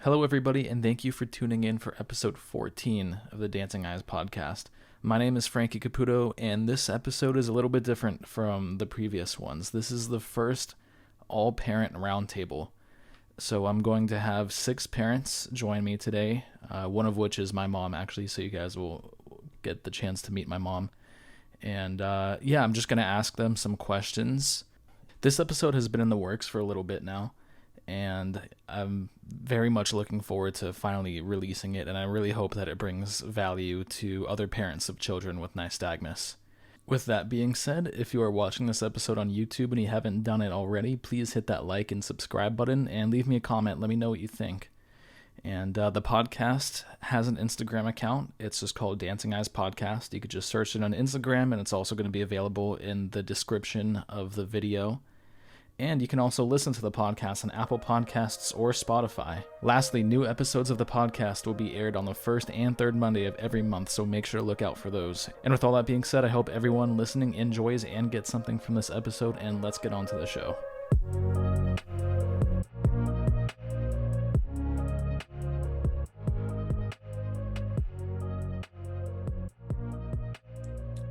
Hello, everybody, and thank you for tuning in for episode 14 of the Dancing Eyes podcast. My name is Frankie Caputo, and this episode is a little bit different from the previous ones. This is the first all-parent roundtable. So I'm going to have 6 parents join me today, one of which is my mom, actually, so you guys will get the chance to meet my mom. And I'm just going to ask them some questions. This episode has been in the works for a little bit now, and I'm very much looking forward to finally releasing it, and I really hope that it brings value to other parents of children with nystagmus. With that being said, if you are watching this episode on YouTube and you haven't done it already, please hit that like and subscribe button and leave me a comment. Let me know what you think. And the podcast has an Instagram account. It's just called Dancing Eyes Podcast. You could just search it on Instagram, and it's also going to be available in the description of the video. And you can also listen to the podcast on Apple Podcasts or Spotify. Lastly, new episodes of the podcast will be aired on the first and third Monday of every month, so make sure to look out for those. And with all that being said, I hope everyone listening enjoys and gets something from this episode, and let's get on to the show.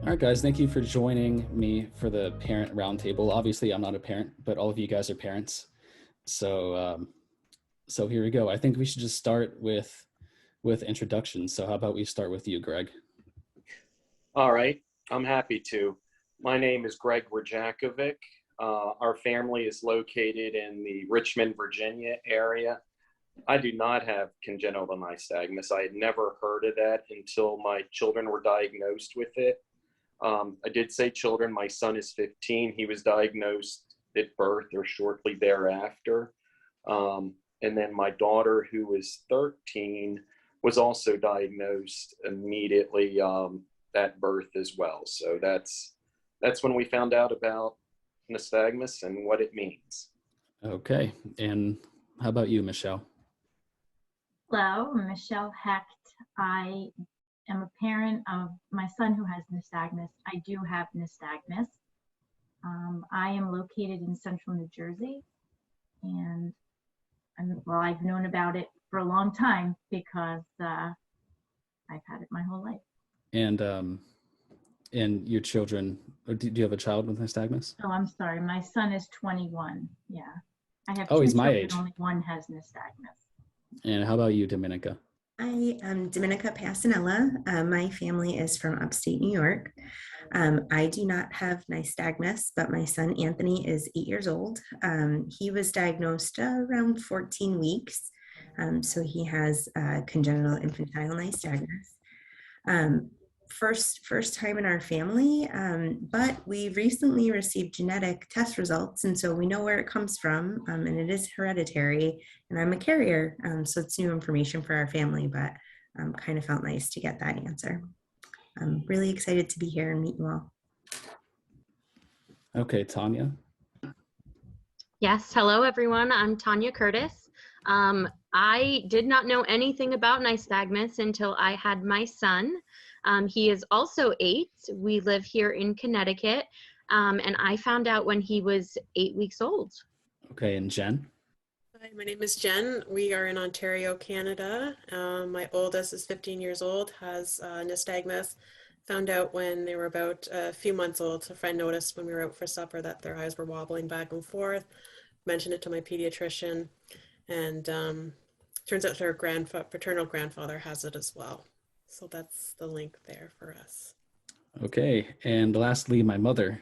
All right, guys, thank you for joining me for the parent roundtable. Obviously, I'm not a parent, but all of you guys are parents. So here we go. I think we should just start with introductions. So how about we start with you, Greg? All right, I'm happy to. My name is Greg Rajakovic. Our family is located in the Richmond, Virginia area. I do not have congenital nystagmus. I had never heard of that until my children were diagnosed with it. I did say children. My son is 15. He was diagnosed at birth or shortly thereafter. And then my daughter, who was 13, was also diagnosed immediately at birth as well. So that's when we found out about nystagmus and what it means. Okay. And how about you, Michele? Hello, I'm Michele Hecht. I am a parent of my son who has nystagmus. I do have nystagmus. I am located in central New Jersey, and I've known about it for a long time because I've had it my whole life. And your children, or do you have a child with nystagmus? Oh, I'm sorry. My son is 21. Yeah. I have he's my children, age. only one has nystagmus. And how about you, Domenica? I am Domenica Passanella. My family is from upstate New York. I do not have nystagmus, but my son Anthony is 8 years old. He was diagnosed around 14 weeks. So he has congenital infantile nystagmus. First time in our family, but we recently received genetic test results, and so we know where it comes from, and it is hereditary, and I'm a carrier, so it's new information for our family, but kind of felt nice to get that answer. I'm really excited to be here and meet you all. Okay, Tonya. Yes, hello everyone. I'm Tonya Curtis. I did not know anything about nystagmus until I had my son. He is also 8. We live here in Connecticut, and I found out when he was 8 weeks old. Okay, and Jen? Hi, my name is Jen. We are in Ontario, Canada. My oldest is 15 years old, has nystagmus. Found out when they were about a few months old. A friend noticed when we were out for supper that their eyes were wobbling back and forth. Mentioned it to my pediatrician, and turns out their paternal grandfather has it as well. So that's the link there for us. Okay, and lastly, my mother,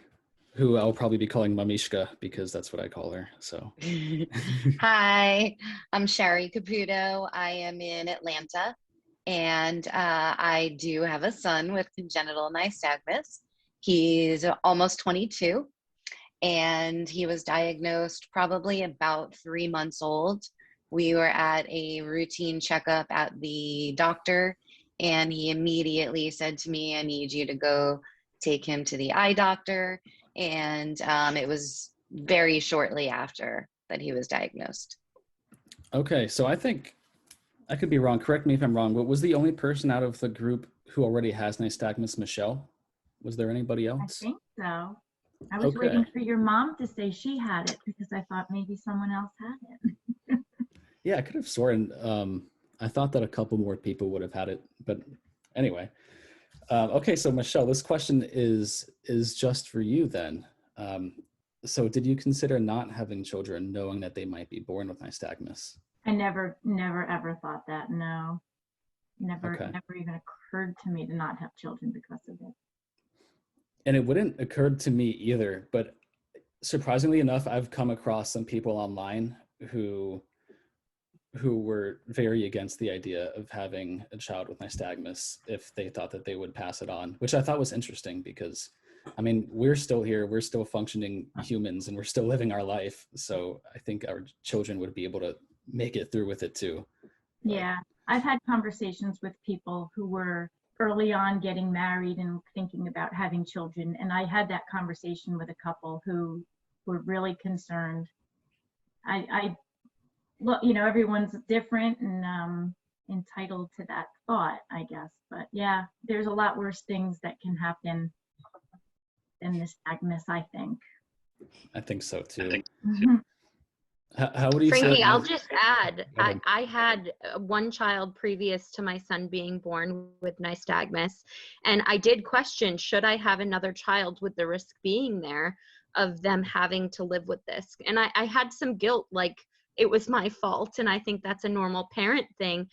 who I'll probably be calling Mamishka because that's what I call her. So, Hi, I'm Shari Caputo. I am in Atlanta, and I do have a son with congenital nystagmus. He's almost 22, and he was diagnosed probably about 3 months old. We were at a routine checkup at the doctor, and he immediately said to me, I need you to go take him to the eye doctor. And it was very shortly after that he was diagnosed. Okay, so I think, I could be wrong, correct me if I'm wrong, but was the only person out of the group who already has nystagmus Michele? Was there anybody I else? think so. I was waiting for your mom to say she had it because I thought maybe someone else had it. Yeah, I could have sworn. I thought that a couple more people would have had it, but anyway. Okay, so Michele, this question is just for you then. So did you consider not having children knowing that they might be born with nystagmus? I never ever thought that. No, Okay. never even occurred to me to not have children because of it. And it wouldn't occur to me either, but surprisingly enough, I've come across some people online who were very against the idea of having a child with nystagmus if they thought that they would pass it on, which I thought was interesting because, I mean, we're still here, we're still functioning humans, and we're still living our life. So I think our children would be able to make it through with it too. But, Yeah, I've had conversations with people who were early on getting married and thinking about having children, and I had that conversation with a couple who were really concerned. I look, everyone's different and entitled to that thought, I guess. But yeah, there's a lot worse things that can happen than nystagmus, I think. I think so too. Mhm. How would you say? Frankie, I'll just add, Go ahead. I had one child previous to my son being born with nystagmus, and I did question, should I have another child with the risk being there of them having to live with this? And I had some guilt, like it was my fault, and I think that's a normal parent thing.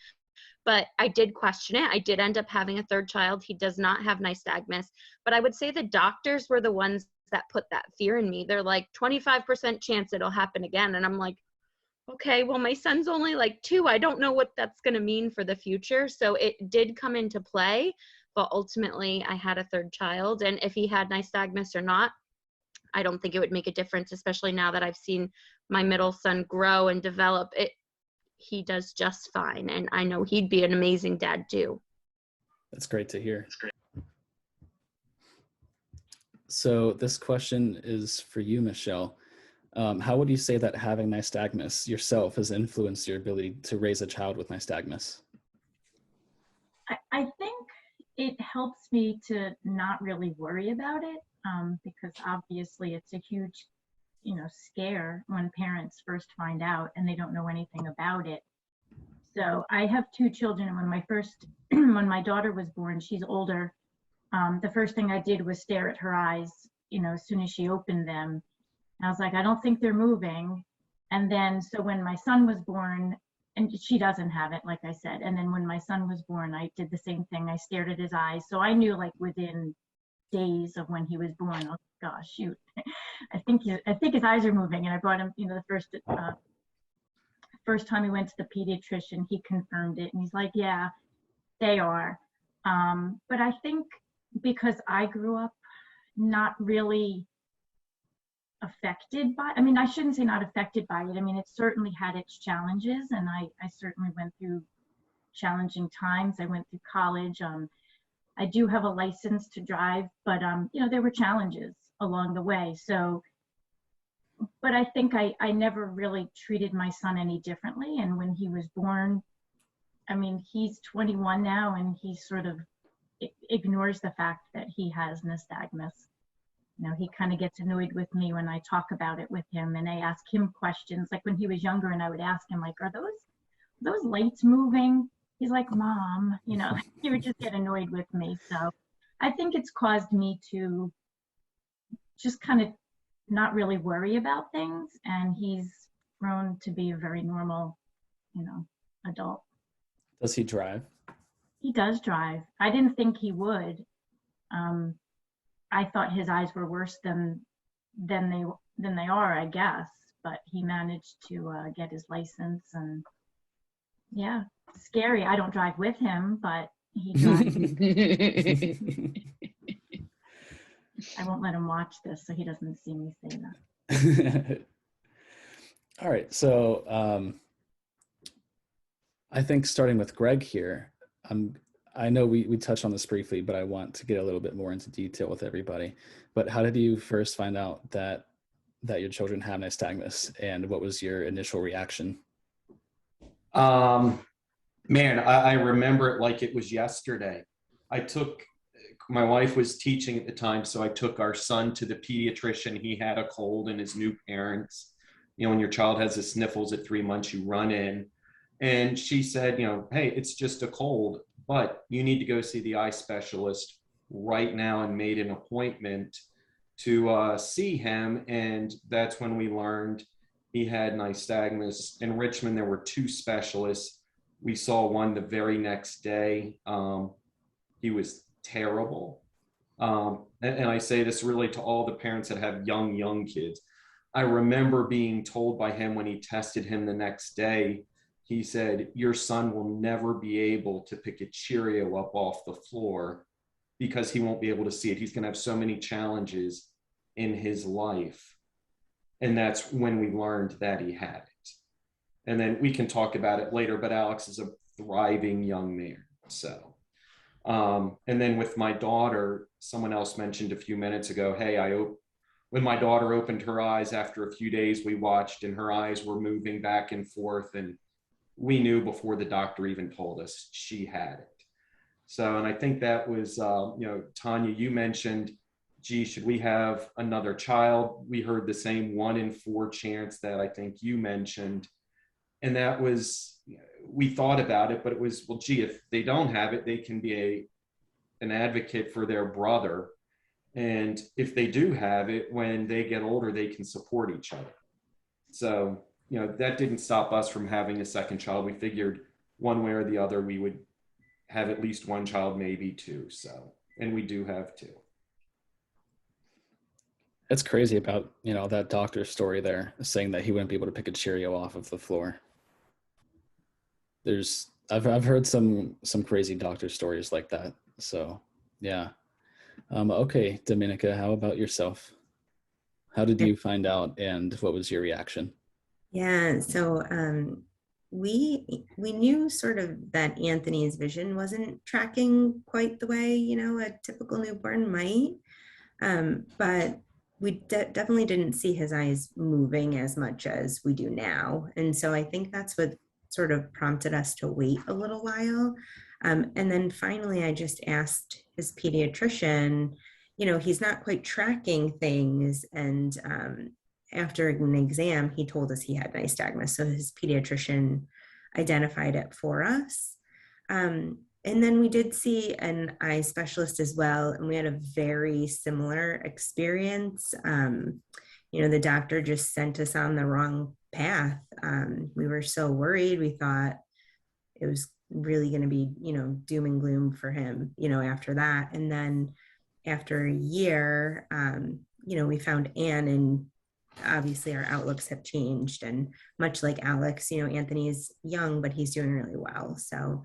But I did question it. I did end up having a third child. He does not have nystagmus, but I would say the doctors were the ones that put that fear in me. They're like 25% chance it'll happen again. And I'm like, okay, well, my son's only like 2. I don't know what that's going to mean for the future. So it did come into play, but ultimately I had a third child. And if he had nystagmus or not, I don't think it would make a difference, especially now that I've seen my middle son grow and develop. He does just fine. And I know he'd be an amazing dad too. That's great to hear. So this question is for you, Michele. How would you say that having nystagmus yourself has influenced your ability to raise a child with nystagmus? I think it helps me to not really worry about it because obviously it's a huge, scare when parents first find out and they don't know anything about it. So I have 2 children, and when my daughter was born, she's older. The first thing I did was stare at her eyes, as soon as she opened them. I was like, I don't think they're moving. And then, so when my son was born, and she doesn't have it, like I said. And then when my son was born, I did the same thing. I stared at his eyes. So I knew like within days of when he was born, oh gosh, shoot, I think his eyes are moving. And I brought him, the first time we went to the pediatrician, he confirmed it. And he's like, yeah, they are. But I think because I grew up not really affected by, I shouldn't say not affected by it. It certainly had its challenges, and I certainly went through challenging times. I went through college. I do have a license to drive, but there were challenges along the way. So, but I think I never really treated my son any differently. And when he was born, he's 21 now, and he sort of ignores the fact that he has nystagmus. He kind of gets annoyed with me when I talk about it with him, and I ask him questions. Like when he was younger, and I would ask him, like, are those lights moving? He's like, Mom, he would just get annoyed with me. So I think it's caused me to just kind of not really worry about things. And he's grown to be a very normal, adult. Does he drive? He does drive. I didn't think he would. I thought his eyes were worse than they are, I guess. But he managed to get his license, and yeah, scary. I don't drive with him, but he drives. I won't let him watch this, so he doesn't see me say that. All right, so I think starting with Greg here, I know we touched on this briefly, but I want to get a little bit more into detail with everybody. But how did you first find out that your children have nystagmus, and what was your initial reaction? Man, I remember it like it was yesterday. My wife was teaching at the time, so I took our son to the pediatrician. He had a cold, and his new parents, when your child has the sniffles at 3 months, you run in. And she said, hey, it's just a cold, but you need to go see the eye specialist right now, and made an appointment to see him. And that's when we learned he had nystagmus. In Richmond, there were two specialists. We saw one the very next day. He was terrible. And I say this really to all the parents that have young kids. I remember being told by him when he tested him the next day, he said, your son will never be able to pick a Cheerio up off the floor because he won't be able to see it. He's going to have so many challenges in his life. And that's when we learned that he had it. And then we can talk about it later, but Alex is a thriving young man. So, and then with my daughter, someone else mentioned a few minutes ago, hey, when my daughter opened her eyes after a few days, we watched and her eyes were moving back and forth. And we knew before the doctor even told us she had it. So, and I think that was, Tonya, you mentioned, gee, should we have another child? We heard the same 1 in 4 chance that I think you mentioned. And that was, we thought about it, but it was, well, gee, if they don't have it, they can be an advocate for their brother. And if they do have it, when they get older, they can support each other. So, that didn't stop us from having a second child. We figured one way or the other, we would have at least one child, maybe two. So, and we do have two. It's crazy about, that doctor's story there, saying that he wouldn't be able to pick a Cheerio off of the floor. I've heard some crazy doctor stories like that. So, yeah. Okay, Domenica, how about yourself? How did you find out, and what was your reaction? Yeah, so we knew sort of that Anthony's vision wasn't tracking quite the way, a typical newborn might. But we definitely didn't see his eyes moving as much as we do now. And so I think that's what sort of prompted us to wait a little while. And then finally, I just asked his pediatrician, he's not quite tracking things. And after an exam, he told us he had nystagmus. So his pediatrician identified it for us. And then we did see an eye specialist as well, and we had a very similar experience. The doctor just sent us on the wrong path. We were so worried. We thought it was really going to be, doom and gloom for him, after that. And then after a year, we found Anne, and obviously our outlooks have changed. And much like Alex, Anthony is young, but he's doing really well. So,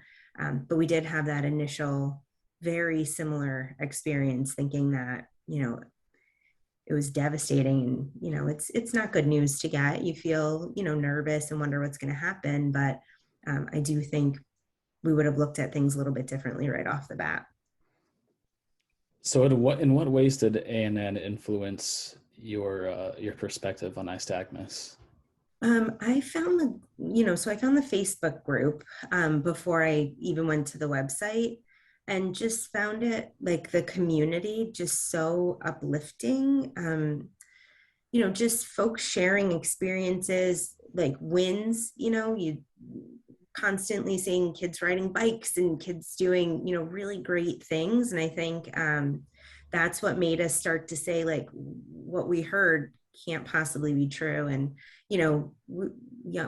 but we did have that initial very similar experience, thinking that, it was devastating. And, it's not good news to get. You feel, nervous and wonder what's going to happen. But I do think we would have looked at things a little bit differently right off the bat. So in what ways did ANN influence your perspective on nystagmus? I found I found the Facebook group before I even went to the website, and just found it, like, the community just so uplifting. Just folks sharing experiences, like wins, you constantly seeing kids riding bikes and kids doing, really great things. And I think that's what made us start to say, like, what we heard can't possibly be true. And,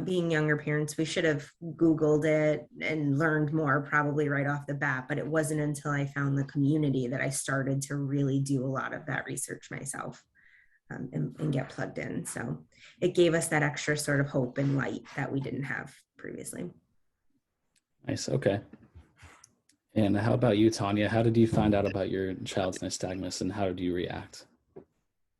being younger parents, we should have Googled it and learned more probably right off the bat. But it wasn't until I found the community that I started to really do a lot of that research myself and get plugged in. So it gave us that extra sort of hope and light that we didn't have previously. Nice. Okay. And how about you, Tonya? How did you find out about your child's nystagmus, and how did you react?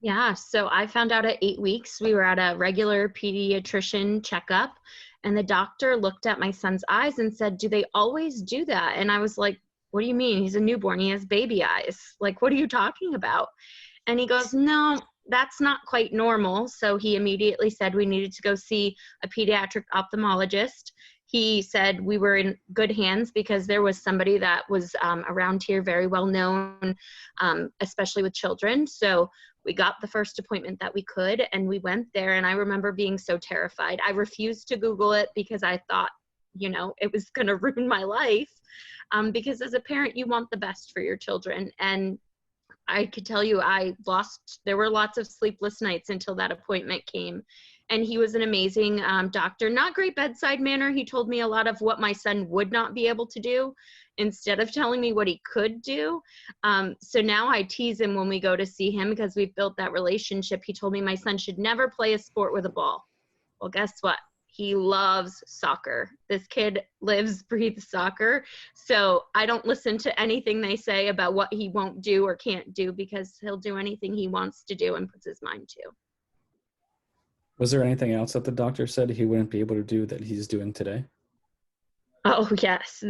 Yeah, so I found out at 8 weeks. We were at a regular pediatrician checkup, and the doctor looked at my son's eyes and said, "Do they always do that?" And I was like, "What do you mean? He's a newborn. He has baby eyes. Like, what are you talking about?" And he goes, "No, that's not quite normal." So he immediately said we needed to go see a pediatric ophthalmologist. He said we were in good hands because there was somebody that was around here, very well known, especially with children. So we got the first appointment that we could, and we went there. And I remember being so terrified. I refused to Google it because I thought it was going to ruin my life. Because as a parent, you want the best for your children. And I could tell you, there were lots of sleepless nights until that appointment came. And he was an amazing doctor, not great bedside manner. He told me a lot of what my son would not be able to do instead of telling me what he could do. So now I tease him when we go to see him because we've built that relationship. He told me my son should never play a sport with a ball. Well, guess what? He loves soccer. This kid lives, breathes soccer. So I don't listen to anything they say about what he won't do or can't do, because he'll do anything he wants to do and puts his mind to. Was there anything else that the doctor said he wouldn't be able to do that he's doing today? Oh, yes.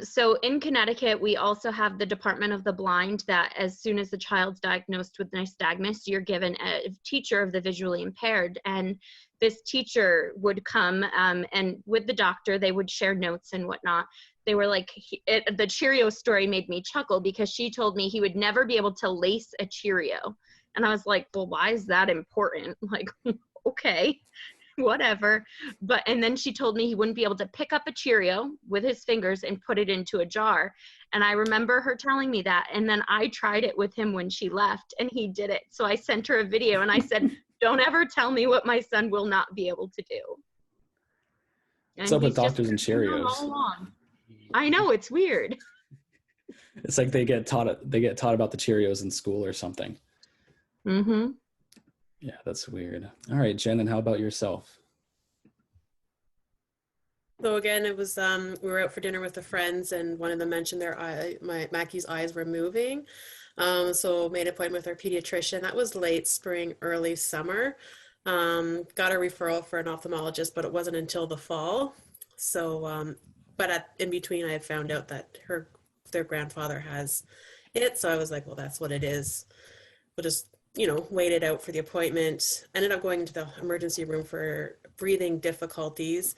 So in Connecticut, we also have the Department of the Blind, that as soon as the child's diagnosed with nystagmus, you're given a teacher of the visually impaired. And this teacher would come and with the doctor, they would share notes and whatnot. They were like, the Cheerio story made me chuckle because she told me he would never be able to lace a Cheerio. And I was like, well, why is that important? Like, okay. Whatever. And then she told me he wouldn't be able to pick up a Cheerio with his fingers and put it into a jar. And I remember her telling me that. And then I tried it with him when she left and he did it. So I sent her a video and I said, don't ever tell me what my son will not be able to do. And What's up with doctors and Cheerios? All along. I know, it's weird. It's like they get taught about the Cheerios in school or something. Mm-hmm. Yeah, that's weird. All right, Jen, and how about yourself? So again, it was we were out for dinner with the friends, and one of them mentioned Mackie's eyes were moving. So made an appointment with our pediatrician. That was late spring, early summer. Got a referral for an ophthalmologist, but it wasn't until the fall. So, but in between, I had found out that their grandfather has it. So I was like, well, that's what it is. We'll just waited out for the appointment. Ended up going to the emergency room for breathing difficulties,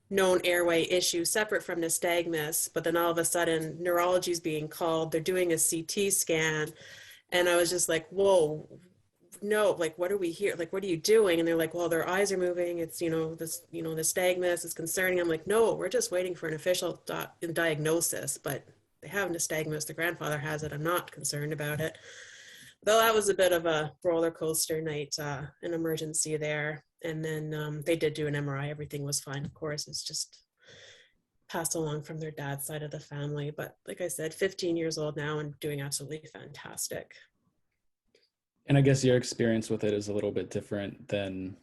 known airway issue separate from nystagmus, but then all of a sudden neurology is being called. They're doing a CT scan. And I was just like, whoa, no, like, what are we here? Like, what are you doing? And they're like, well, their eyes are moving. It's, nystagmus is concerning. I'm like, no, we're just waiting for an official diagnosis, but they have nystagmus. The grandfather has it. I'm not concerned about it. Though that was a bit of a roller coaster night, an emergency there. And then they did do an MRI. Everything was fine. Of course, it's just passed along from their dad's side of the family. But like I said, 15 years old now and doing absolutely fantastic. And I guess your experience with it is a little bit different than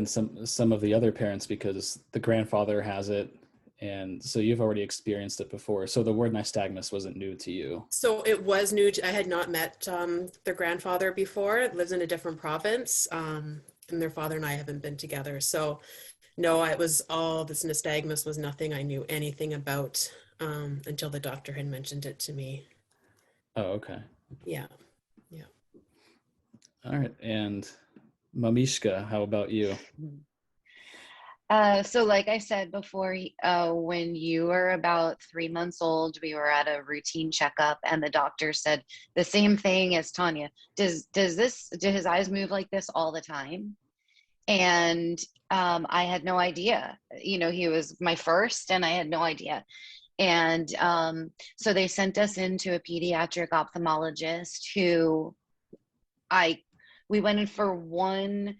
some of the other parents, because the grandfather has it. And so you've already experienced it before. So the word nystagmus wasn't new to you. So it was new. I had not met their grandfather before. It lives in a different province. And their father and I haven't been together. So no, it was all this nystagmus was nothing I knew anything about until the doctor had mentioned it to me. Oh, okay. Yeah. All right. And Mamishka, how about you? So like I said before, when you were about 3 months old, we were at a routine checkup and the doctor said the same thing as Tonya. Do his eyes move like this all the time? And I had no idea. He was my first and I had no idea. And so they sent us into a pediatric ophthalmologist who we went in for one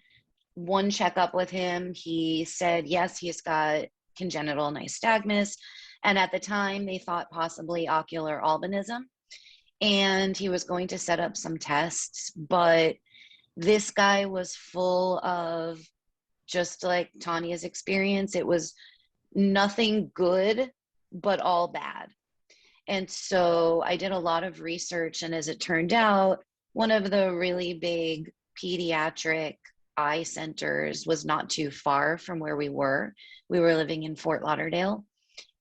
checkup with him. He said, yes, he's got congenital nystagmus. And at the time they thought possibly ocular albinism. And he was going to set up some tests, but this guy was full of, just like Tanya's experience, it was nothing good, but all bad. And so I did a lot of research. And as it turned out, one of the really big pediatric eye centers was not too far from where we were. We were living in Fort Lauderdale,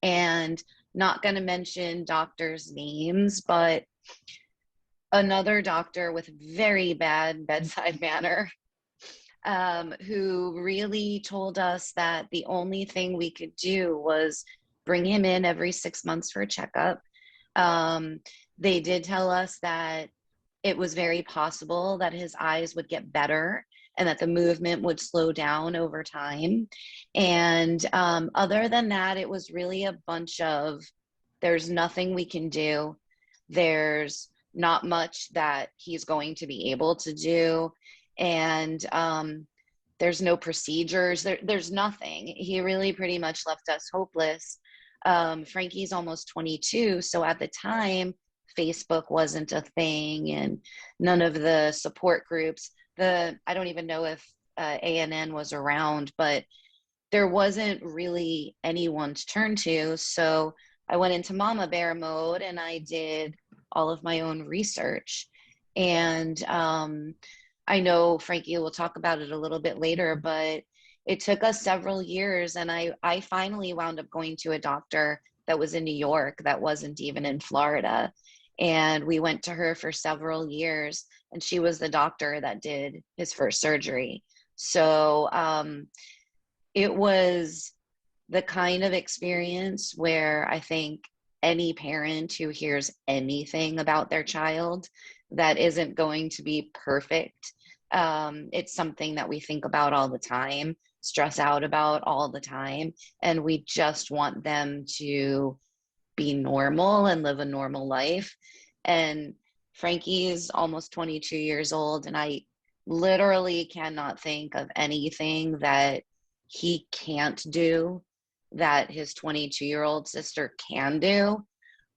and not going to mention doctors' names, but another doctor with very bad bedside manner, who really told us that the only thing we could do was bring him in every 6 months for a checkup. They did tell us that it was very possible that his eyes would get better and that the movement would slow down over time. And other than that, it was really a bunch of, there's nothing we can do. There's not much that he's going to be able to do. And there's no procedures. There's nothing. He really pretty much left us hopeless. Frankie's almost 22. So at the time, Facebook wasn't a thing, and none of the support groups, I don't even know if ANN was around, but there wasn't really anyone to turn to. So I went into mama bear mode and I did all of my own research. And I know Frankie will talk about it a little bit later, but it took us several years. And I finally wound up going to a doctor that was in New York, that wasn't even in Florida. And we went to her for several years, and she was the doctor that did his first surgery. So it was the kind of experience where I think any parent who hears anything about their child that isn't going to be perfect, it's something that we think about all the time, stress out about all the time, and we just want them to be normal and live a normal life. And Frankie's almost 22 years old, and I literally cannot think of anything that he can't do that his 22-year-old sister can do,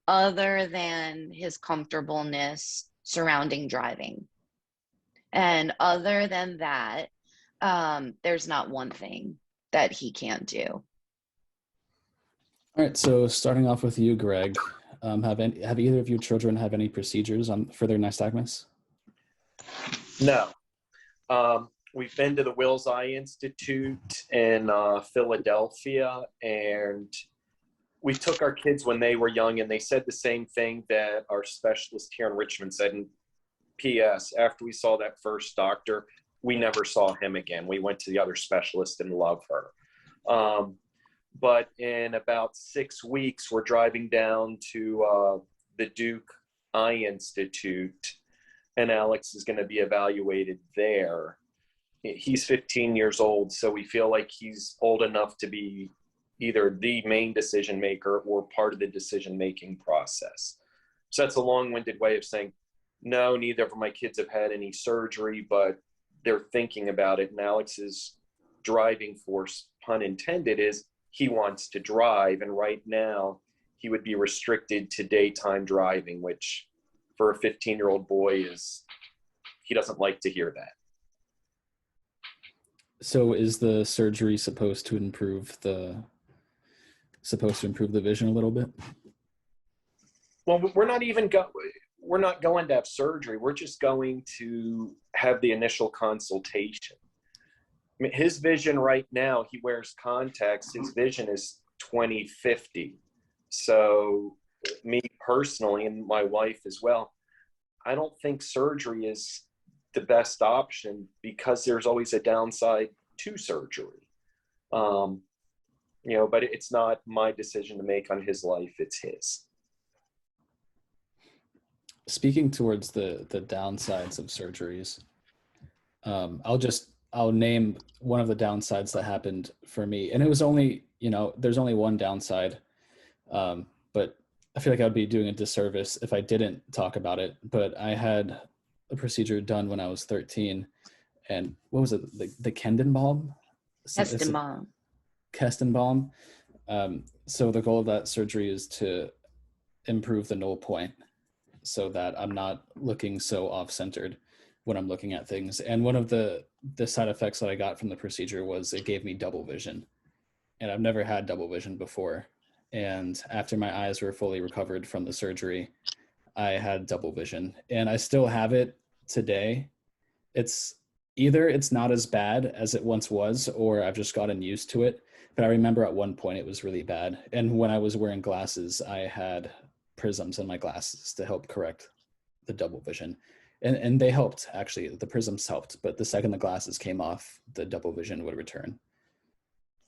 other than his comfortableness surrounding driving. And other than that, there's not one thing that he can't do. All right, so starting off with you, Greg, have either of your children have any procedures for their nystagmus? No. We've been to the Wills Eye Institute in Philadelphia, and we took our kids when they were young, and they said the same thing that our specialist here in Richmond said. And P.S., after we saw that first doctor, we never saw him again. We went to the other specialist and love her. But in about 6 weeks, we're driving down to the Duke Eye Institute, and Alex is going to be evaluated there. He's 15 years old, so we feel like he's old enough to be either the main decision maker or part of the decision-making process. So that's a long-winded way of saying, no, neither of my kids have had any surgery, but they're thinking about it. And Alex's driving force, pun intended, is he wants to drive. And right now he would be restricted to daytime driving, which for a 15-year-old boy he doesn't like to hear that. So is the surgery supposed to improve the vision a little bit? Well, we're not going to have surgery. We're just going to have the initial consultation. I mean, his vision right now, he wears contacts. His vision is 20/50. So me personally, and my wife as well, I don't think surgery is the best option because there's always a downside to surgery. But it's not my decision to make on his life. It's his. Speaking towards the downsides of surgeries, I'll name one of the downsides that happened for me. And it was only, there's only one downside, but I feel like I'd be doing a disservice if I didn't talk about it. But I had a procedure done when I was 13. And what was it? The Kendenbaum? Kestenbaum. So the goal of that surgery is to improve the null point so that I'm not looking so off-centered when I'm looking at things. And one of the side effects that I got from the procedure was it gave me double vision. And I've never had double vision before. And after my eyes were fully recovered from the surgery, I had double vision. And I still have it today. It's not as bad as it once was, or I've just gotten used to it. But I remember at one point it was really bad. And when I was wearing glasses, I had prisms in my glasses to help correct the double vision. And they helped, actually. The prisms helped. But the second the glasses came off, the double vision would return.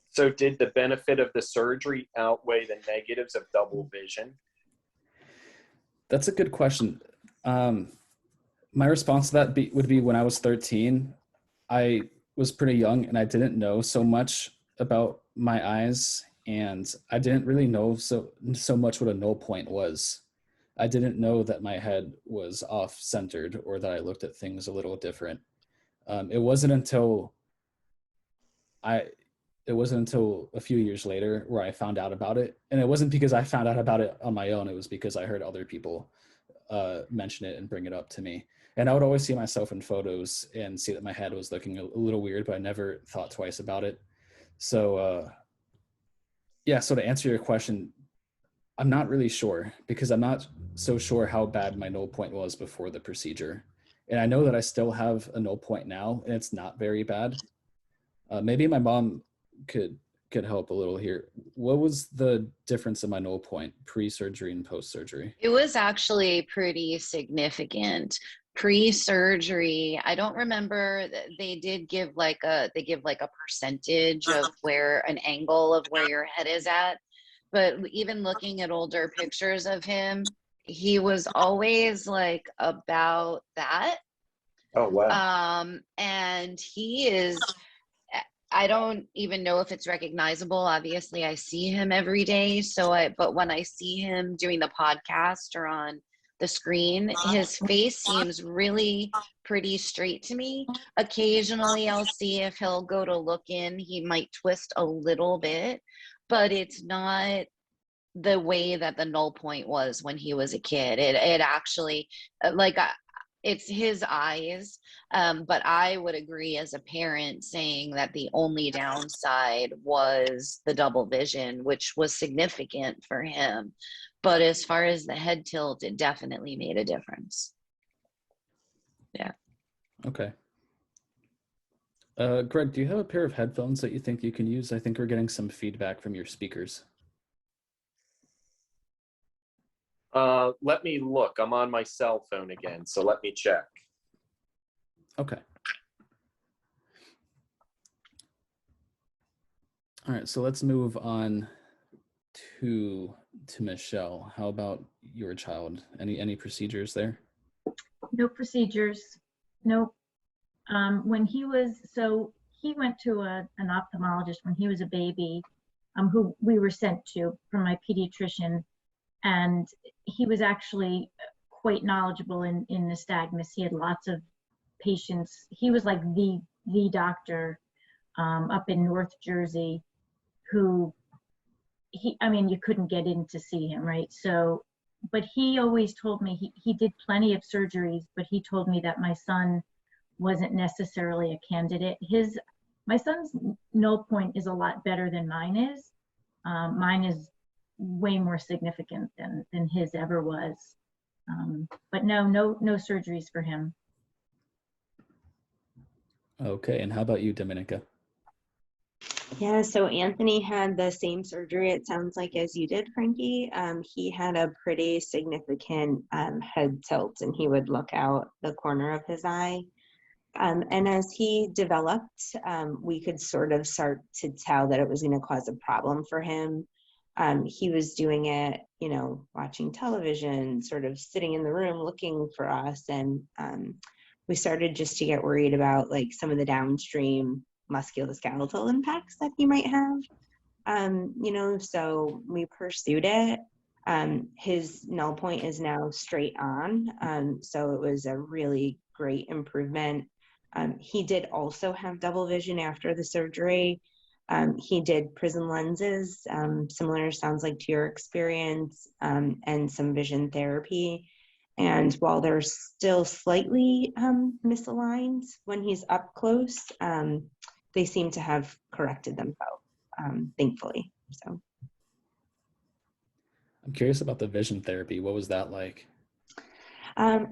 So did the benefit of the surgery outweigh the negatives of double vision? That's a good question. My response to that would be when I was 13, I was pretty young and I didn't know so much about my eyes, and I didn't really know so much what a null point was. I didn't know that my head was off centered or that I looked at things a little different. It wasn't until I it wasn't until a few years later where I found out about it, and it wasn't because I found out about it on my own. It was because I heard other people mention it and bring it up to me. And I would always see myself in photos and see that my head was looking a little weird, but I never thought twice about it. So yeah, so to answer your question, I'm not really sure because I'm not so sure how bad my null point was before the procedure. And I know that I still have a null point now, and it's not very bad. Maybe my mom could help a little here. What was the difference in my null point pre-surgery and post-surgery? It was actually pretty significant. Pre-surgery, I don't remember, they did give like a percentage of where an angle of where your head is at. But even looking at older pictures of him, he was always like about that. Oh, wow. And he is, I don't even know if it's recognizable. Obviously, I see him every day. But when I see him doing the podcast or on the screen, his face seems really pretty straight to me. Occasionally, I'll see if he'll go to look in, he might twist a little bit, but it's not the way that the null point was when he was a kid. It actually, like, it's his eyes, but I would agree as a parent saying that the only downside was the double vision, which was significant for him. But as far as the head tilt, it definitely made a difference. Yeah. Okay. Greg, do you have a pair of headphones that you think you can use? I think we're getting some feedback from your speakers. Let me look. I'm on my cell phone again, so let me check. Okay. All right, so let's move on to Michele. How about your child? Any procedures there? No procedures. No. When he went to an ophthalmologist when he was a baby, who we were sent to from my pediatrician, and he was actually quite knowledgeable in nystagmus. He had lots of patients. He was like the doctor up in North Jersey who you couldn't get in to see him, right? So, but he always told me he did plenty of surgeries, but he told me that my son wasn't necessarily a candidate. My son's null point is a lot better than mine is. Mine is way more significant than his ever was. But no surgeries for him. Okay, and how about you, Domenica? Yeah, so Anthony had the same surgery, it sounds like, as you did, Frankie. He had a pretty significant head tilt, and he would look out the corner of his eye. And as he developed, we could sort of start to tell that it was going to cause a problem for him. He was doing it, watching television, sort of sitting in the room looking for us. And we started just to get worried about like some of the downstream musculoskeletal impacts that he might have. So we pursued it. His null point is now straight on. So it was a really great improvement. He did also have double vision after the surgery. He did prism lenses, similar, sounds like, to your experience, and some vision therapy. And while they're still slightly misaligned when he's up close, they seem to have corrected themselves, thankfully. So I'm curious about the vision therapy. What was that like?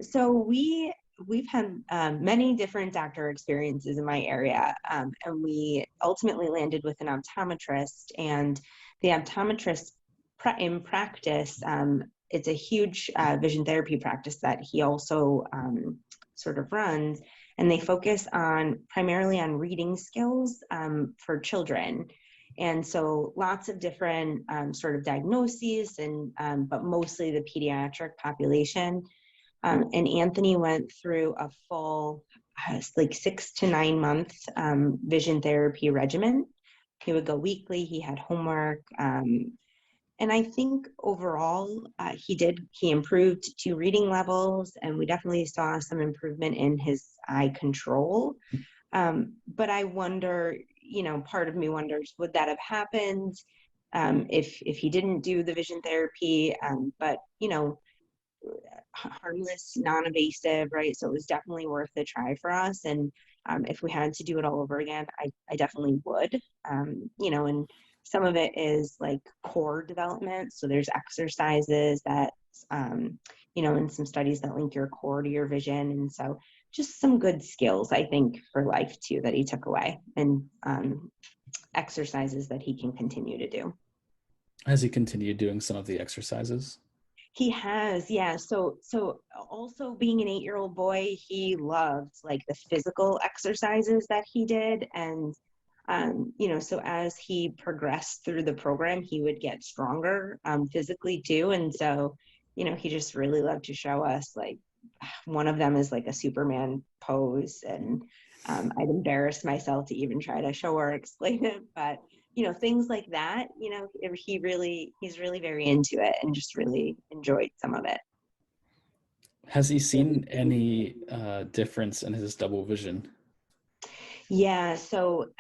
So we've had many different doctor experiences in my area, and we ultimately landed with an optometrist. And the optometrist in practice, it's a huge vision therapy practice that he also sort of runs, and they focus primarily on reading skills for children. And so lots of different sort of diagnoses, but mostly the pediatric population. And Anthony went through a full like 6 to 9 month vision therapy regimen. He would go weekly. He had homework. And I think overall, he improved 2 reading levels, and we definitely saw some improvement in his eye control. But I wonder, part of me wonders, would that have happened if he didn't do the vision therapy? But, harmless, non-invasive, right? So it was definitely worth a try for us. And if we had to do it all over again, I definitely would. And some of it is like core development. So there's exercises that, in some studies that link your core to your vision. And so just some good skills, I think, for life too, that he took away, and exercises that he can continue to do. Has he continued doing some of the exercises? He has, yeah. So also being an 8-year-old boy, he loved like the physical exercises that he did. And, so as he progressed through the program, he would get stronger physically too. And so, he just really loved to show us, like, one of them is like a Superman pose. And I'd embarrass myself to even try to show or explain it, but things like that, he's really very into it and just really enjoyed some of it. Has he seen any difference in his double vision? Yeah, so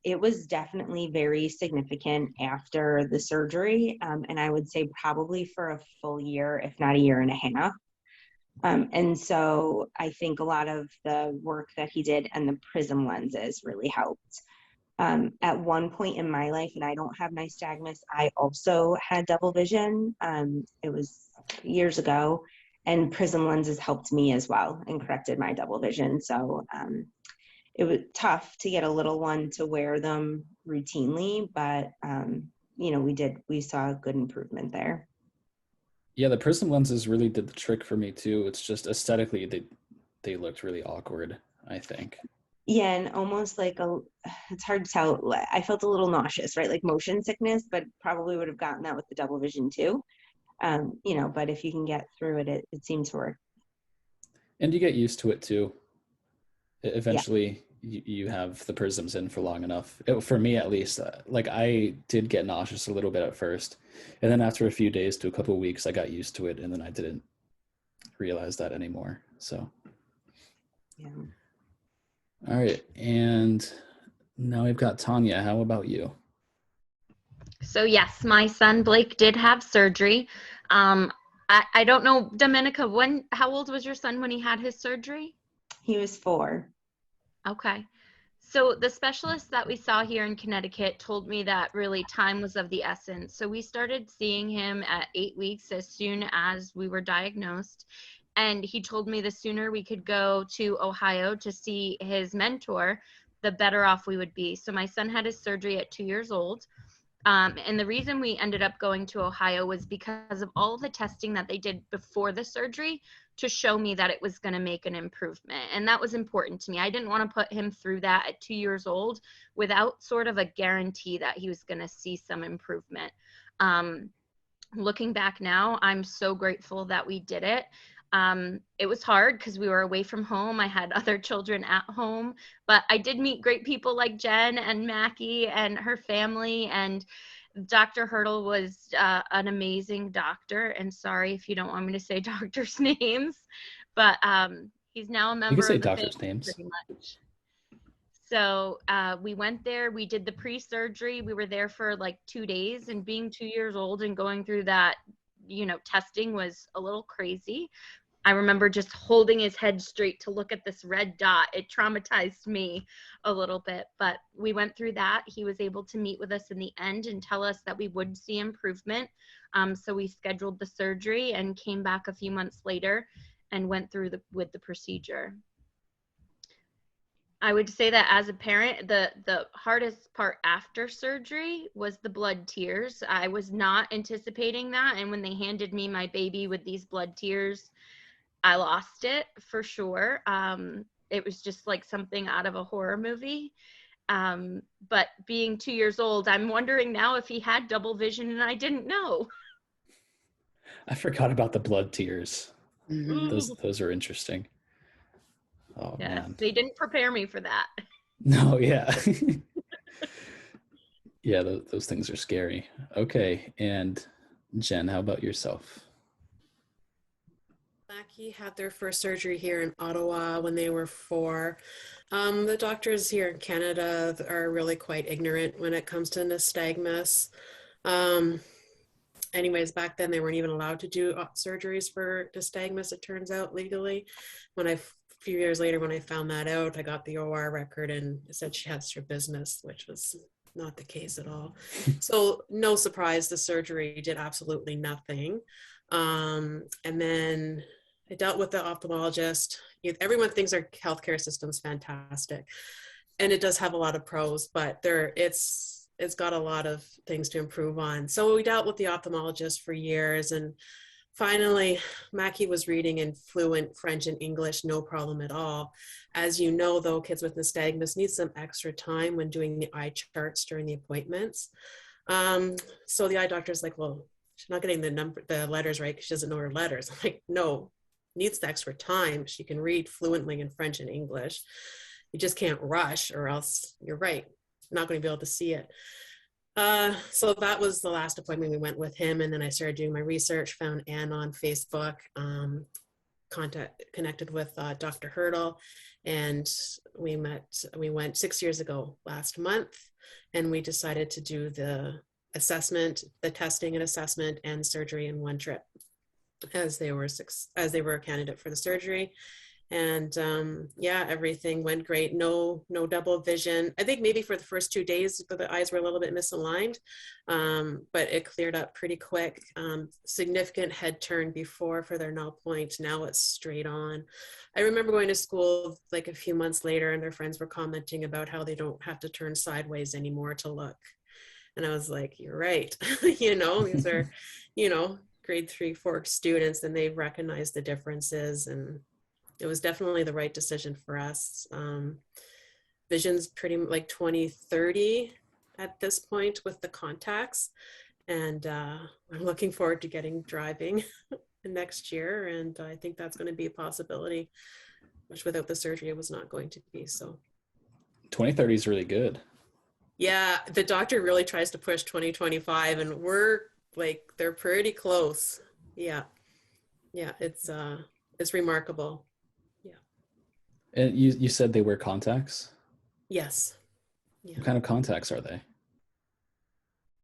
it was definitely very significant after the surgery. And I would say probably for a full year, if not a year and a half. And so I think a lot of the work that he did and the prism lenses really helped. At one point in my life, and I don't have nystagmus, I also had double vision. It was years ago, and prism lenses helped me as well and corrected my double vision. So it was tough to get a little one to wear them routinely, but we saw a good improvement there. Yeah, the prism lenses really did the trick for me too. It's just aesthetically they looked really awkward, I think. Yeah, and almost like it's hard to tell. I felt a little nauseous, right? Like motion sickness, but probably would have gotten that with the double vision too. But if you can get through it, it seemed to work. And you get used to it too. Eventually, you have the prisms in for long enough. For me, at least, like I did get nauseous a little bit at first, and then after a few days to a couple of weeks, I got used to it, and then I didn't realize that anymore. So, yeah. All right, and now we've got Tonya. How about you? So yes, my son Blake did have surgery. I don't know, Domenica, how old was your son when he had his surgery? He was 4. Okay. So the specialist that we saw here in Connecticut told me that really time was of the essence. So we started seeing him at 8 weeks as soon as we were diagnosed. And he told me the sooner we could go to Ohio to see his mentor, the better off we would be. So my son had his surgery at 2 years old. And the reason we ended up going to Ohio was because of all the testing that they did before the surgery to show me that it was going to make an improvement. And that was important to me. I didn't want to put him through that at 2 years old without sort of a guarantee that he was going to see some improvement. Looking back now, I'm so grateful that we did it. It was hard because we were away from home. I had other children at home, but I did meet great people like Jen and Mackie and her family. And Dr. Hurdle was an amazing doctor. And sorry if you don't want me to say doctors' names, but he's now a member You can say of the doctors' family names. pretty much. So we went there, we did the pre-surgery. We were there for like 2 days, and being 2 years old and going through that, testing was a little crazy. I remember just holding his head straight to look at this red dot. It traumatized me a little bit, but we went through that. He was able to meet with us in the end and tell us that we would see improvement. So we scheduled the surgery and came back a few months later and went through with the procedure. I would say that as a parent, the hardest part after surgery was the blood tears. I was not anticipating that. And when they handed me my baby with these blood tears, I lost it for sure. It was just like something out of a horror movie. But being 2 years old, I'm wondering now if he had double vision and I didn't know. I forgot about the blood tears. Mhm. Those are interesting. Oh Yes, man. they didn't prepare me for that. No, yeah. Yeah, those things are scary. Okay, and Jen, how about yourself? Mackie had their first surgery here in Ottawa when they were 4. The doctors here in Canada are really quite ignorant when it comes to nystagmus. Um, Anyways, back then they weren't even allowed to do surgeries for nystagmus, it turns out, legally. A few years later, when I found that out, I got the OR record and it said she had strabismus, which was not the case at all. So no surprise, the surgery did absolutely nothing. And then I dealt with the ophthalmologist. Everyone thinks our healthcare system's fantastic, and it does have a lot of pros, but it's got a lot of things to improve on. So we dealt with the ophthalmologist for years, and finally, Mackie was reading in fluent French and English, no problem at all. As you know, though, kids with nystagmus need some extra time when doing the eye charts during the appointments. So the eye doctor's like, well, she's not getting the letters right because she doesn't know her letters. I'm like, no, needs the extra time. She can read fluently in French and English. You just can't rush, or else you're right, not going to be able to see it. So that was the last appointment we went with him. And then I started doing my research, found Anne on Facebook, connected with Dr. Hurdle, and we went 6 years ago last month, and we decided to do the assessment, the testing and assessment and surgery in one trip, as they were a candidate for the surgery. And yeah, everything went great. No double vision. I think maybe for the first 2 days, the eyes were a little bit misaligned, but it cleared up pretty quick. Significant head turn before for their null point. Now it's straight on. I remember going to school like a few months later, and their friends were commenting about how they don't have to turn sideways anymore to look. And I was like, you're right. These are, grade 3, 4 students, and they've recognized the differences, and it was definitely the right decision for us. Vision's pretty like 20/30 at this point with the contacts, and I'm looking forward to getting driving next year, and I think that's going to be a possibility, which without the surgery it was not going to be. So 2030 is really good. Yeah, the doctor really tries to push 2025, and we're like, they're pretty close. Yeah, it's remarkable. And you said they wear contacts? Yes. Yeah. What kind of contacts are they?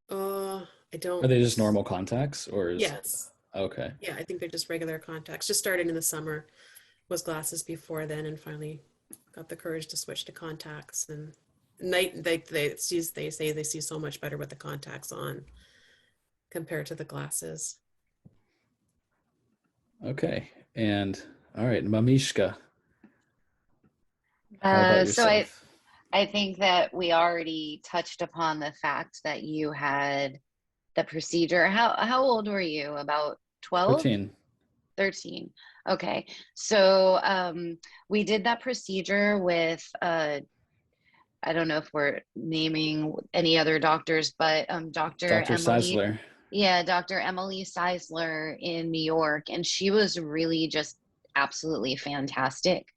I don't. Are they just normal contacts, or is... Yes. Okay. Yeah, I think they're just regular contacts. Just started in the summer, was glasses before then, and finally got the courage to switch to contacts. And they say they see so much better with the contacts on compared to the glasses. Okay. And all right, Mamishka, how about So yourself? I think that we already touched upon the fact that you had the procedure. How old were you? About 12? 13. 13. Okay. So we did that procedure with I don't know if we're naming any other doctors, but Dr. Dr. Seisler. Yeah, Dr. Emily Seisler in New York, and she was really just absolutely fantastic.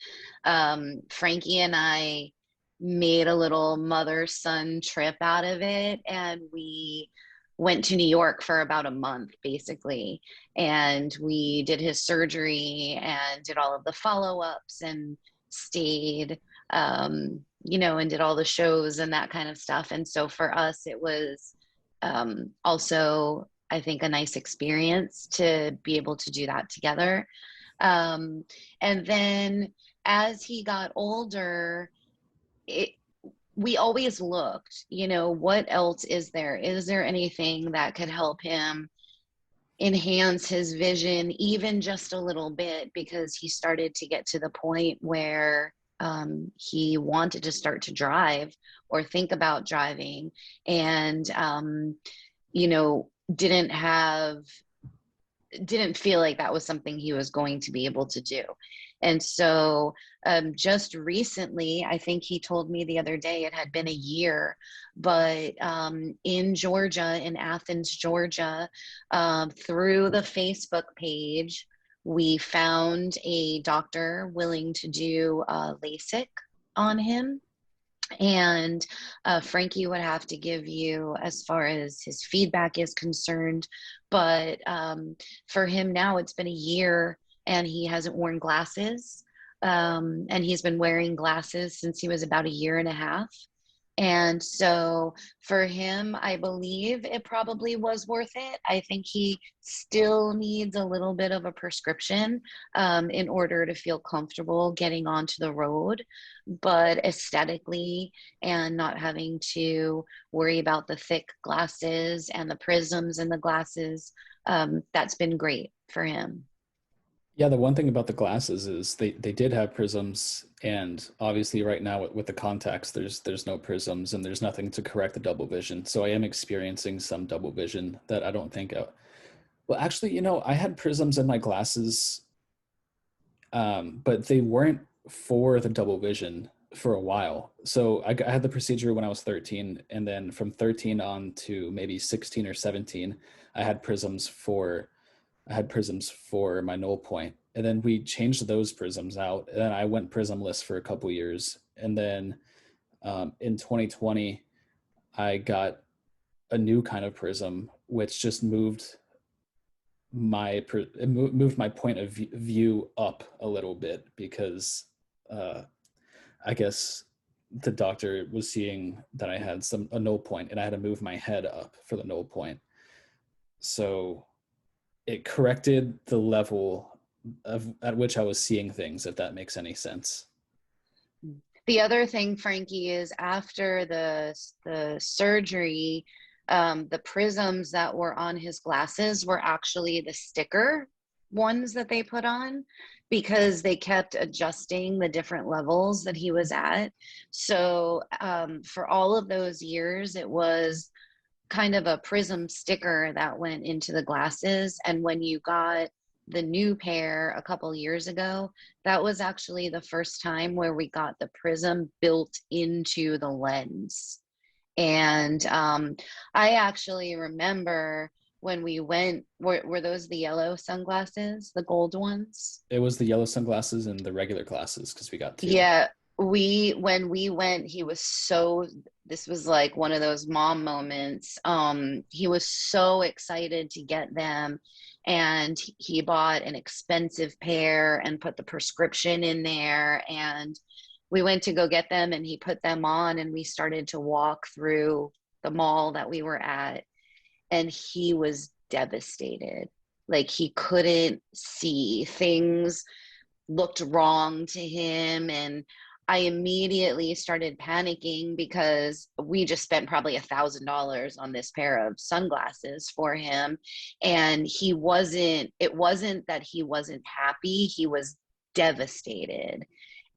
Frankie and I made a little mother-son trip out of it, and we went to New York for about a month, basically, and we did his surgery and did all of the follow-ups and stayed, and did all the shows and that kind of stuff. And so for us, it was also, I think, a nice experience to be able to do that together. And then as he got older, we always looked, what else is there? Is there anything that could help him enhance his vision even just a little bit? Because he started to get to the point where he wanted to start to drive or think about driving, and didn't feel like that was something he was going to be able to do. And so just recently, I think he told me the other day it had been a year, but in Georgia, in Athens, Georgia, through the Facebook page, We found a doctor willing to do LASIK on him. And Frankie would have to give you as far as his feedback is concerned. But for him now, it's been a year and he hasn't worn glasses. And he's been wearing glasses since he was about a year and a half. And so for him, I believe it probably was worth it. I think he still needs a little bit of a prescription in order to feel comfortable getting onto the road. But aesthetically, and not having to worry about the thick glasses and the prisms in the glasses, that's been great for him. Yeah, the one thing about the glasses is they did have prisms, and obviously right now with the contacts, there's no prisms and there's nothing to correct the double vision. So I am experiencing some double vision that I don't think. Well, actually, I had prisms in my glasses, but they weren't for the double vision for a while. So I had the procedure when I was 13, and then from 13 on to maybe 16 or 17, I had prisms for my null point. And then we changed those prisms out. And then I went prismless for a couple years. And then in 2020, I got a new kind of prism, which just moved my point of view up a little bit, because I guess the doctor was seeing that I had a null point, and I had to move my head up for the null point. So it corrected the level at which I was seeing things, if that makes any sense. The other thing, Frankie, is after the surgery, the prisms that were on his glasses were actually the sticker ones that they put on, because they kept adjusting the different levels that he was at. So for all of those years, it was kind of a prism sticker that went into the glasses. And when you got the new pair a couple years ago, that was actually the first time where we got the prism built into the lens. And I actually remember when we went, were those the yellow sunglasses, the gold ones? It was the yellow sunglasses and the regular glasses, because we got two. Yeah, when we went, this was like one of those mom moments. He was so excited to get them, and he bought an expensive pair and put the prescription in there, and we went to go get them, and he put them on, and we started to walk through the mall that we were at, and he was devastated. Like, he couldn't see. Things looked wrong to him, and I immediately started panicking because we just spent probably $1,000 on this pair of sunglasses for him. And it wasn't that he wasn't happy, he was devastated.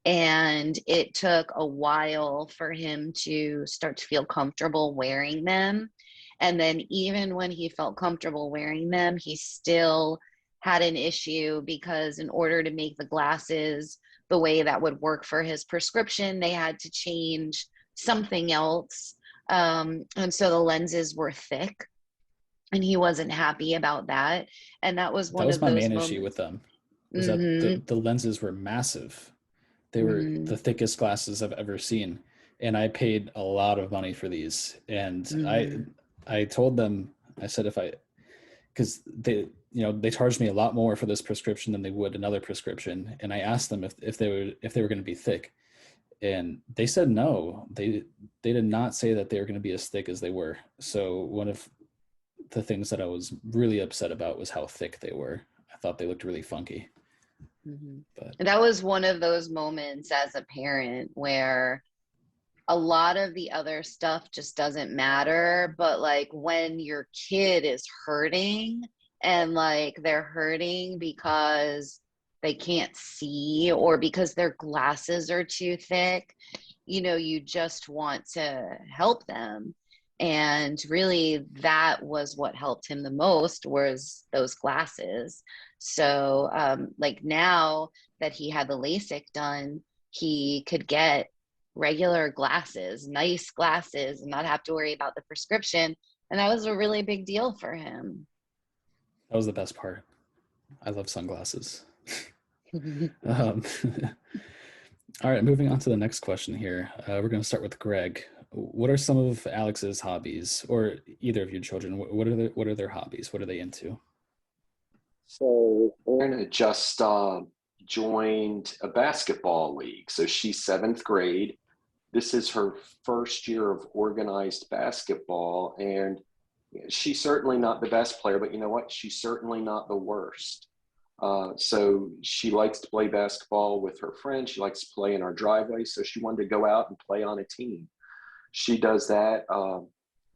And it took a while for him to start to feel comfortable wearing them. And then even when he felt comfortable wearing them, he still had an issue, because in order to make the glasses the way that would work for his prescription, they had to change something else. And so the lenses were thick, and he wasn't happy about that. And that was one of those my main moments. issue with them, is that the lenses were massive. They were the thickest glasses I've ever seen. And I paid a lot of money for these. And I told them, I said, because they charged me a lot more for this prescription than they would another prescription. And I asked them if they were going to be thick, and they said no. They did not say that they were going to be as thick as they were. So one of the things that I was really upset about was how thick they were. I thought they looked really funky. But that was one of those moments as a parent where a lot of the other stuff just doesn't matter. But like, when your kid is hurting, and like they're hurting because they can't see, or because their glasses are too thick, you just want to help them. And really, that was what helped him the most, was those glasses. So like, now that he had the LASIK done, he could get regular glasses, nice glasses, and not have to worry about the prescription. And that was a really big deal for him. that was the best part. I love sunglasses. um, all right, moving on to the next question here. We're going to start with Greg. What are some of Alex's hobbies, or either of your children? What are their hobbies? What are they into? So Anna just joined a basketball league. So she's seventh grade. This is her first year of organized basketball, and she's certainly not the best player, but you know what? She's certainly not the worst. So she likes to play basketball with her friends. She likes to play in our driveway. So she wanted to go out and play on a team. She does that.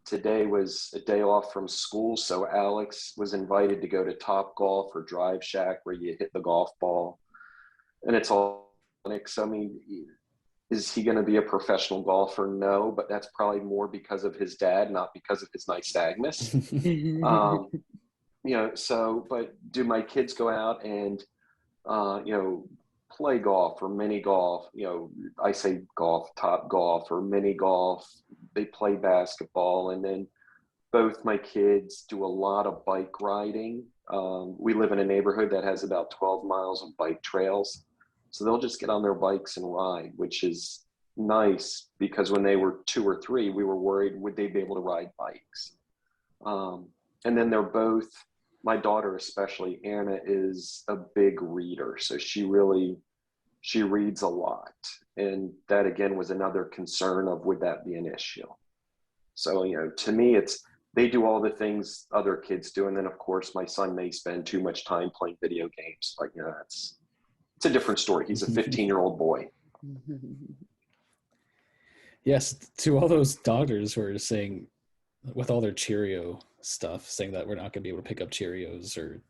Today was a day off from school, so Alex was invited to go to Top Golf or Drive Shack, where you hit the golf ball, and it's all. So I mean, is he going to be a professional golfer? No, but that's probably more because of his dad, not because of his nystagmus. So, but do my kids go out and, play golf or mini golf? I say golf, Top Golf or mini golf. They play basketball, and then both my kids do a lot of bike riding. We live in a neighborhood that has about 12 miles of bike trails. So they'll just get on their bikes and ride, which is nice, because when they were 2 or 3, we were worried, would they be able to ride bikes? And then they're both, my daughter especially, Anna, is a big reader. So she reads a lot. And that again was another concern of, would that be an issue? So, to me, they do all the things other kids do. And then of course my son may spend too much time playing video games, but it's a different story. He's a 15-year-old boy. Yes, to all those doctors who are saying, with all their Cheerio stuff, saying that we're not going to be able to pick up Cheerios or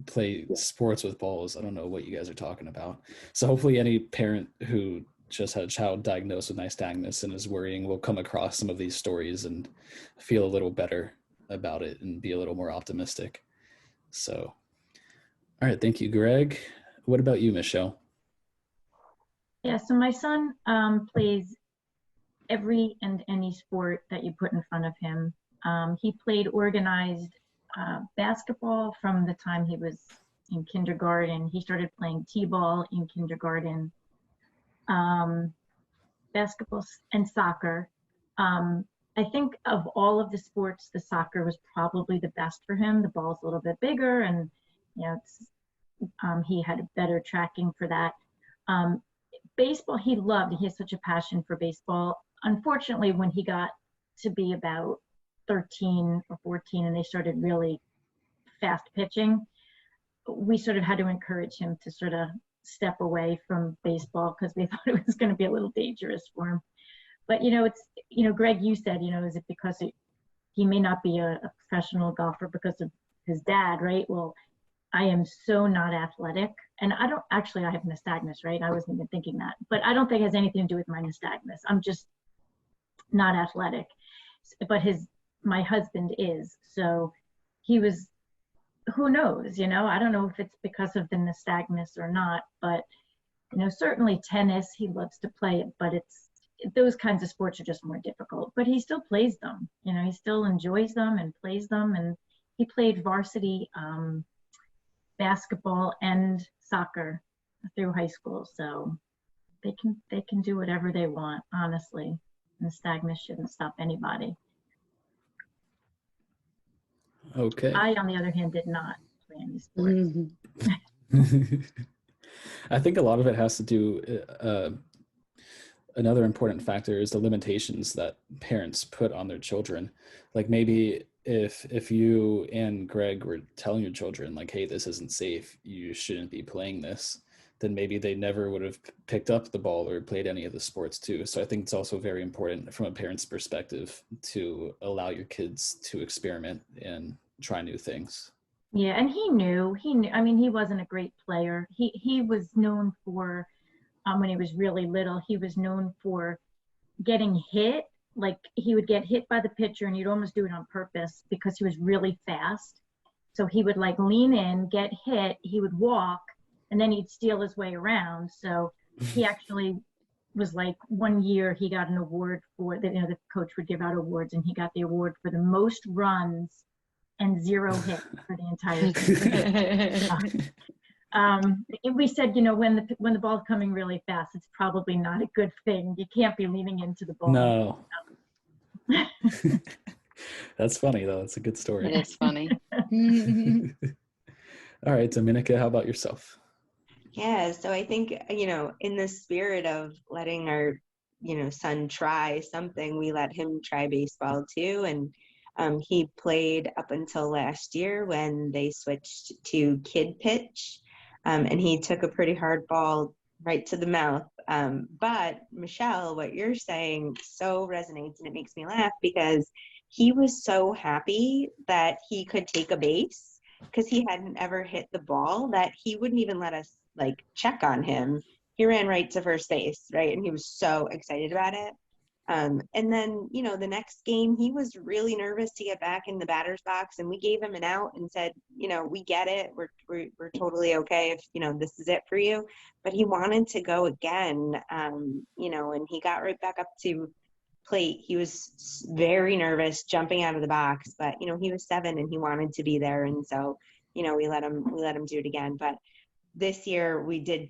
play sports with balls. I don't know what you guys are talking about. So hopefully any parent who just had a child diagnosed with nystagmus and is worrying will come across some of these stories and feel a little better about it and be a little more optimistic. So, all right. Thank you, Greg. What about you, Michele? Yeah, so my son plays every and any sport that you put in front of him. He played organized basketball from the time he was in kindergarten. He started playing t-ball in kindergarten, basketball and soccer. I think of all of the sports, the soccer was probably the best for him. The ball's a little bit bigger, and he had a better tracking for that. Baseball, he loved. He has such a passion for baseball. Unfortunately, when he got to be about 13 or 14 and they started really fast pitching, we sort of had to encourage him to sort of step away from baseball because we thought it was going to be a little dangerous for him. But, Greg, you said, is it because he may not be a professional golfer because of his dad, right? Well, I am so not athletic, and I have nystagmus, right? I wasn't even thinking that, but I don't think it has anything to do with my nystagmus. I'm just not athletic, but my husband is. So he was, who knows, I don't know if it's because of the nystagmus or not, but, certainly tennis, he loves to play it, but those kinds of sports are just more difficult, but he still plays them, he still enjoys them and plays them. And he played varsity, basketball and soccer through high school, so they can do whatever they want, honestly. Nystagmus shouldn't stop anybody. Okay. I, on the other hand, did not play any sports. I think a lot of it has to do, another important factor is the limitations that parents put on their children. Like maybe if you and Greg were telling your children, like, hey, this isn't safe, you shouldn't be playing this, then maybe they never would have picked up the ball or played any of the sports too. So I think it's also very important from a parent's perspective to allow your kids to experiment and try new things. Yeah, and he knew, I mean, he wasn't a great player. He was known for, when he was really little, he was known for getting hit. Like he would get hit by the pitcher and he'd almost do it on purpose because he was really fast. So he would like lean in, get hit, he would walk, and then he'd steal his way around. So he actually was like, one year he got an award for, the coach would give out awards, and he got the award for the most runs and 0 hits for the entire season. We said, when the ball's coming really fast, it's probably not a good thing. You can't be leaning into the ball. No. That's funny though. That's a good story. It is funny. All right, Domenica, how about yourself? Yeah, so I think, in the spirit of letting our, son try something, we let him try baseball too. And he played up until last year when they switched to kid pitch. And he took a pretty hard ball right to the mouth. But Michele, what you're saying so resonates, and it makes me laugh because he was so happy that he could take a base because he hadn't ever hit the ball that he wouldn't even let us check on him. He ran right to first base, right? And he was so excited about it. And then, the next game, he was really nervous to get back in the batter's box, and we gave him an out and said, we get it. We're totally okay if, this is it for you. But he wanted to go again, and he got right back up to plate. He was very nervous jumping out of the box, but, he was 7 and he wanted to be there. And so, we let him do it again. But this year we did,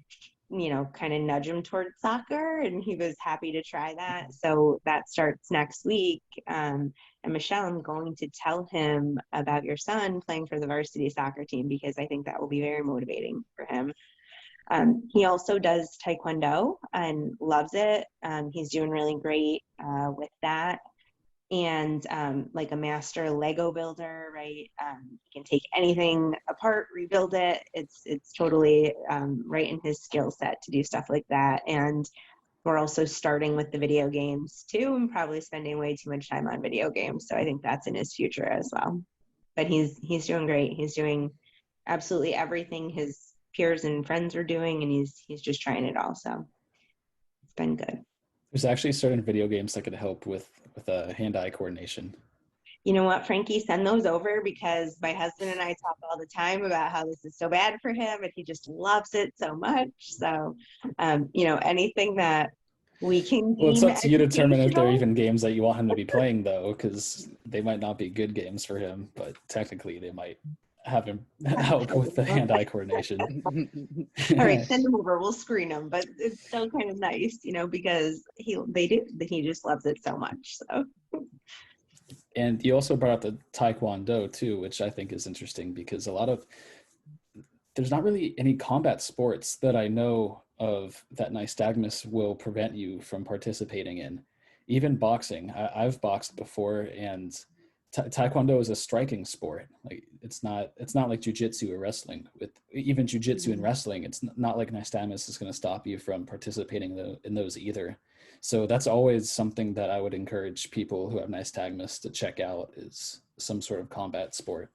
kind of nudge him towards soccer, and he was happy to try that. So that starts next week. And Michele, I'm going to tell him about your son playing for the varsity soccer team because I think that will be very motivating for him. He also does Taekwondo and loves it. He's doing really great with that. And like a master Lego builder, right? He can take anything apart, rebuild it. It's totally right in his skill set to do stuff like that. And we're also starting with the video games too, and probably spending way too much time on video games. So I think that's in his future as well. But he's doing great. He's doing absolutely everything his peers and friends are doing, and he's just trying it all. So it's been good. There's actually certain video games that could help with hand-eye coordination. You know what, Frankie, send those over because my husband and I talk all the time about how this is so bad for him and he just loves it so much. So, anything that we can. Well, it's up to you to determine if they're even games that you want him to be playing, though, because they might not be good games for him, but technically they might have him help with the hand-eye coordination. All right, send them over. We'll screen them, but it's still kind of nice, because he just loves it so much. So. And you also brought up the Taekwondo too, which I think is interesting because there's not really any combat sports that I know of that Nystagmus will prevent you from participating in. Even boxing, I've boxed before, and Taekwondo is a striking sport. Like it's not like jujitsu or wrestling. With even jujitsu and wrestling, it's not like Nystagmus is going to stop you from participating in those either. So that's always something that I would encourage people who have Nystagmus to check out is some sort of combat sport.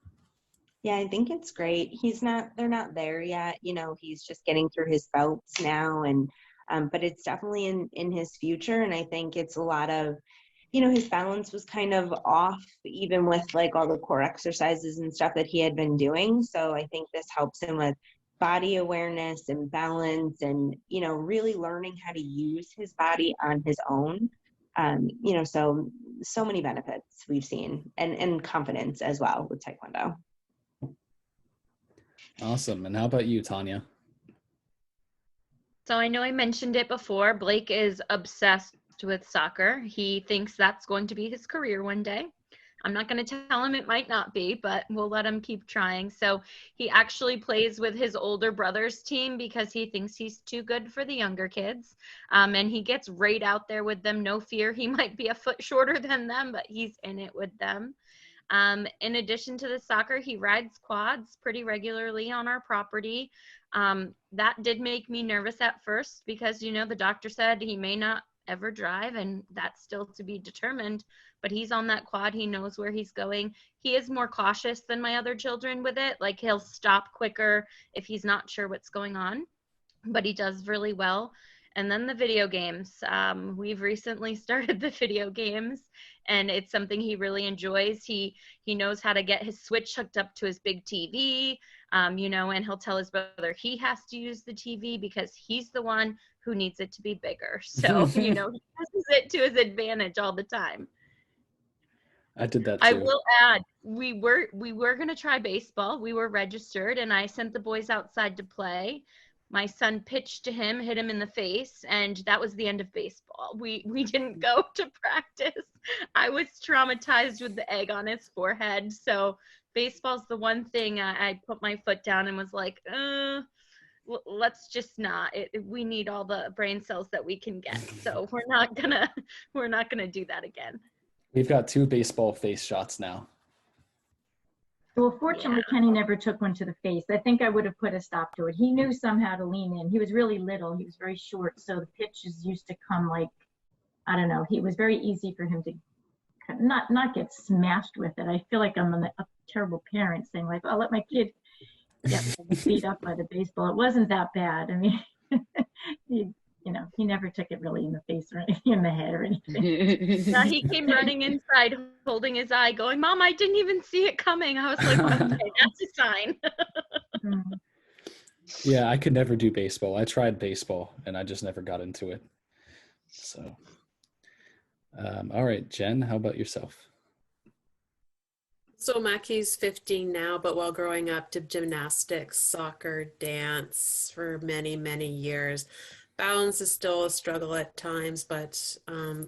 Yeah, I think it's great. They're not there yet. He's just getting through his belts now, and but it's definitely in his future. And I think it's a lot of, his balance was kind of off, even with like all the core exercises and stuff that he had been doing. So I think this helps him with body awareness and balance and, really learning how to use his body on his own. So many benefits we've seen and confidence as well with Taekwondo. Awesome. And how about you, Tonya? So I know I mentioned it before. Blake is obsessed with soccer. He thinks that's going to be his career one day. I'm not going to tell him it might not be, but we'll let him keep trying. So he actually plays with his older brother's team because he thinks he's too good for the younger kids. And he gets right out there with them. No fear. He might be a foot shorter than them, but he's in it with them. In addition to the soccer, he rides quads pretty regularly on our property. That did make me nervous at first because, the doctor said he may not ever drive, and that's still to be determined, but he's on that quad. He knows where he's going. He is more cautious than my other children with it. Like he'll stop quicker if he's not sure what's going on, but he does really well. And then the video games. We've recently started the video games, and it's something he really enjoys. He knows how to get his Switch hooked up to his big TV, and he'll tell his brother he has to use the TV because he's the one who needs it to be bigger. So, he uses it to his advantage all the time. I did that I too. will add, we were gonna try baseball. We were registered, and I sent the boys outside to play. My son pitched to him, hit him in the face, and that was the end of baseball. We didn't go to practice. I was traumatized with the egg on his forehead. So baseball's the one thing I put my foot down and was like, let's just not. We need all the brain cells that we can get. So we're not gonna do that again. We've got 2 baseball face shots now. Well, fortunately, Kenny never took one to the face. I think I would have put a stop to it. He knew somehow to lean in. He was really little. He was very short. So the pitches used to come like, I don't know. It was very easy for him to not get smashed with it. I feel like I'm a terrible parent saying like, I'll let my kid get beat up by the baseball. It wasn't that bad. I mean, he never took it really in the face or in the head or anything. Now he came running inside, holding his eye, going, "Mom, I didn't even see it coming." I was like, well, "Okay, that's a sign." Yeah, I could never do baseball. I tried baseball, and I just never got into it. So, all right, Jen, how about yourself? So Mackie's 15 now, but while growing up, did gymnastics, soccer, dance for many, many years. Balance is still a struggle at times, but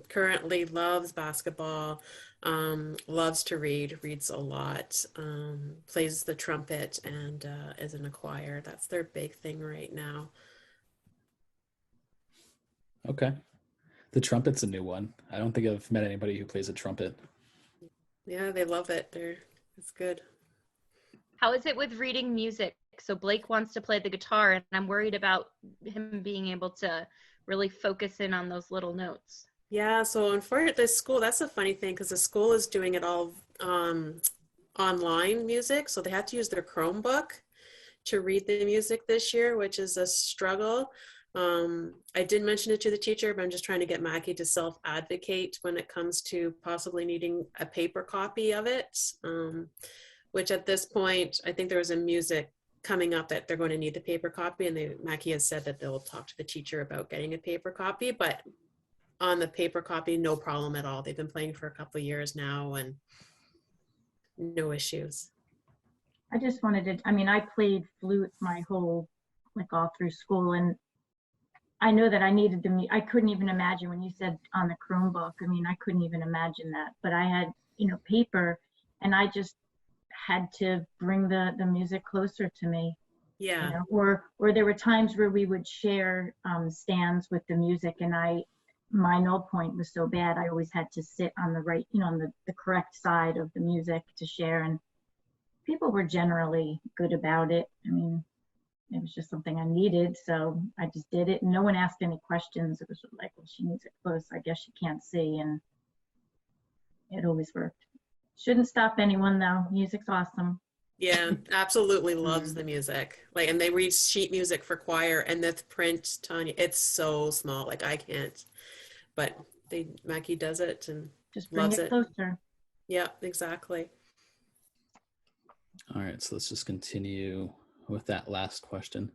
currently loves basketball, loves to read, reads a lot, plays the trumpet, and is in a choir. That's their big thing right now. Okay. The trumpet's a new one. I don't think I've met anybody who plays a trumpet. Yeah, they love it. It's good. How is it with reading music? So Blake wants to play the guitar, and I'm worried about him being able to really focus in on those little notes. Yeah, so for this school, that's a funny thing because the school is doing it all online music. So they have to use their Chromebook to read the music this year, which is a struggle. I did mention it to the teacher, but I'm just trying to get Mackie to self-advocate when it comes to possibly needing a paper copy of it, which at this point, I think there was a music coming up that they're going to need the paper copy, and Mackie has said that they'll talk to the teacher about getting a paper copy, but on the paper copy, no problem at all. They've been playing for a couple of years now and no issues. I just wanted to, I played flute my whole, like all through school, and I know that I needed I couldn't even imagine when you said on the Chromebook, I couldn't even imagine that, but I had, paper, and I just had to bring the music closer to me. Yeah. Or there were times where we would share stands with the music, and my null point was so bad, I always had to sit on the right, on the correct side of the music to share, and people were generally good about it. It was just something I needed, so I just did it, and no one asked any questions. It was like, well, she needs it close, I guess she can't see, and it always worked. Shouldn't stop anyone though. Music's awesome. Yeah, absolutely loves the music. And they read sheet music for choir, and the print, Tonya, it's so small. Like I can't, but Mackie does it and just bring it closer. Yeah, exactly. All right, so let's just continue with that last question.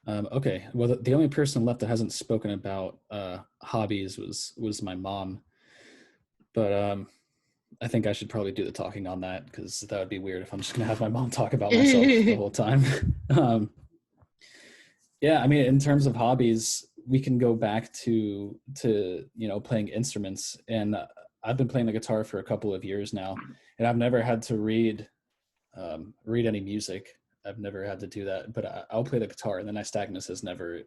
Okay, well, the only person left that hasn't spoken about hobbies was my mom, but I think I should probably do the talking on that, because that would be weird if I'm just gonna have my mom talk about myself the whole time. Yeah, in terms of hobbies, we can go back to playing instruments, and I've been playing the guitar for a couple of years now, and I've never had to read any music. I've never had to do that, but I'll play the guitar, and the nystagmus has never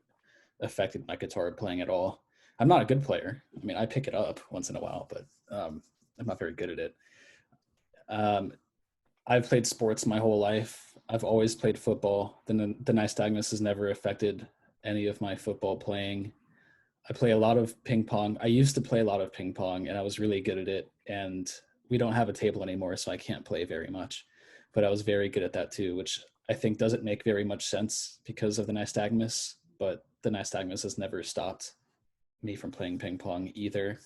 affected my guitar playing at all. I'm not a good player. I pick it up once in a while, but I'm not very good at it. I've played sports my whole life. I've always played football. The nystagmus has never affected any of my football playing. I play a lot of ping pong. I used to play a lot of ping pong, and I was really good at it. And we don't have a table anymore, so I can't play very much. But I was very good at that too, which I think doesn't make very much sense because of the nystagmus. But the nystagmus has never stopped me from playing ping pong either.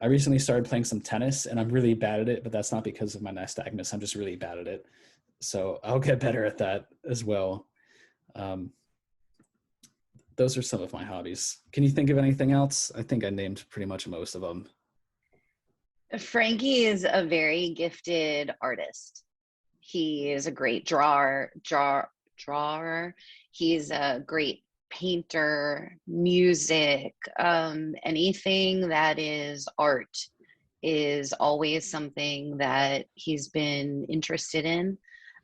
I recently started playing some tennis, and I'm really bad at it, but that's not because of my nystagmus. I'm just really bad at it. So I'll get better at that as well. Those are some of my hobbies. Can you think of anything else? I think I named pretty much most of them. Frankie is a very gifted artist. He is a great drawer. He's a great painter, music, anything that is art is always something that he's been interested in,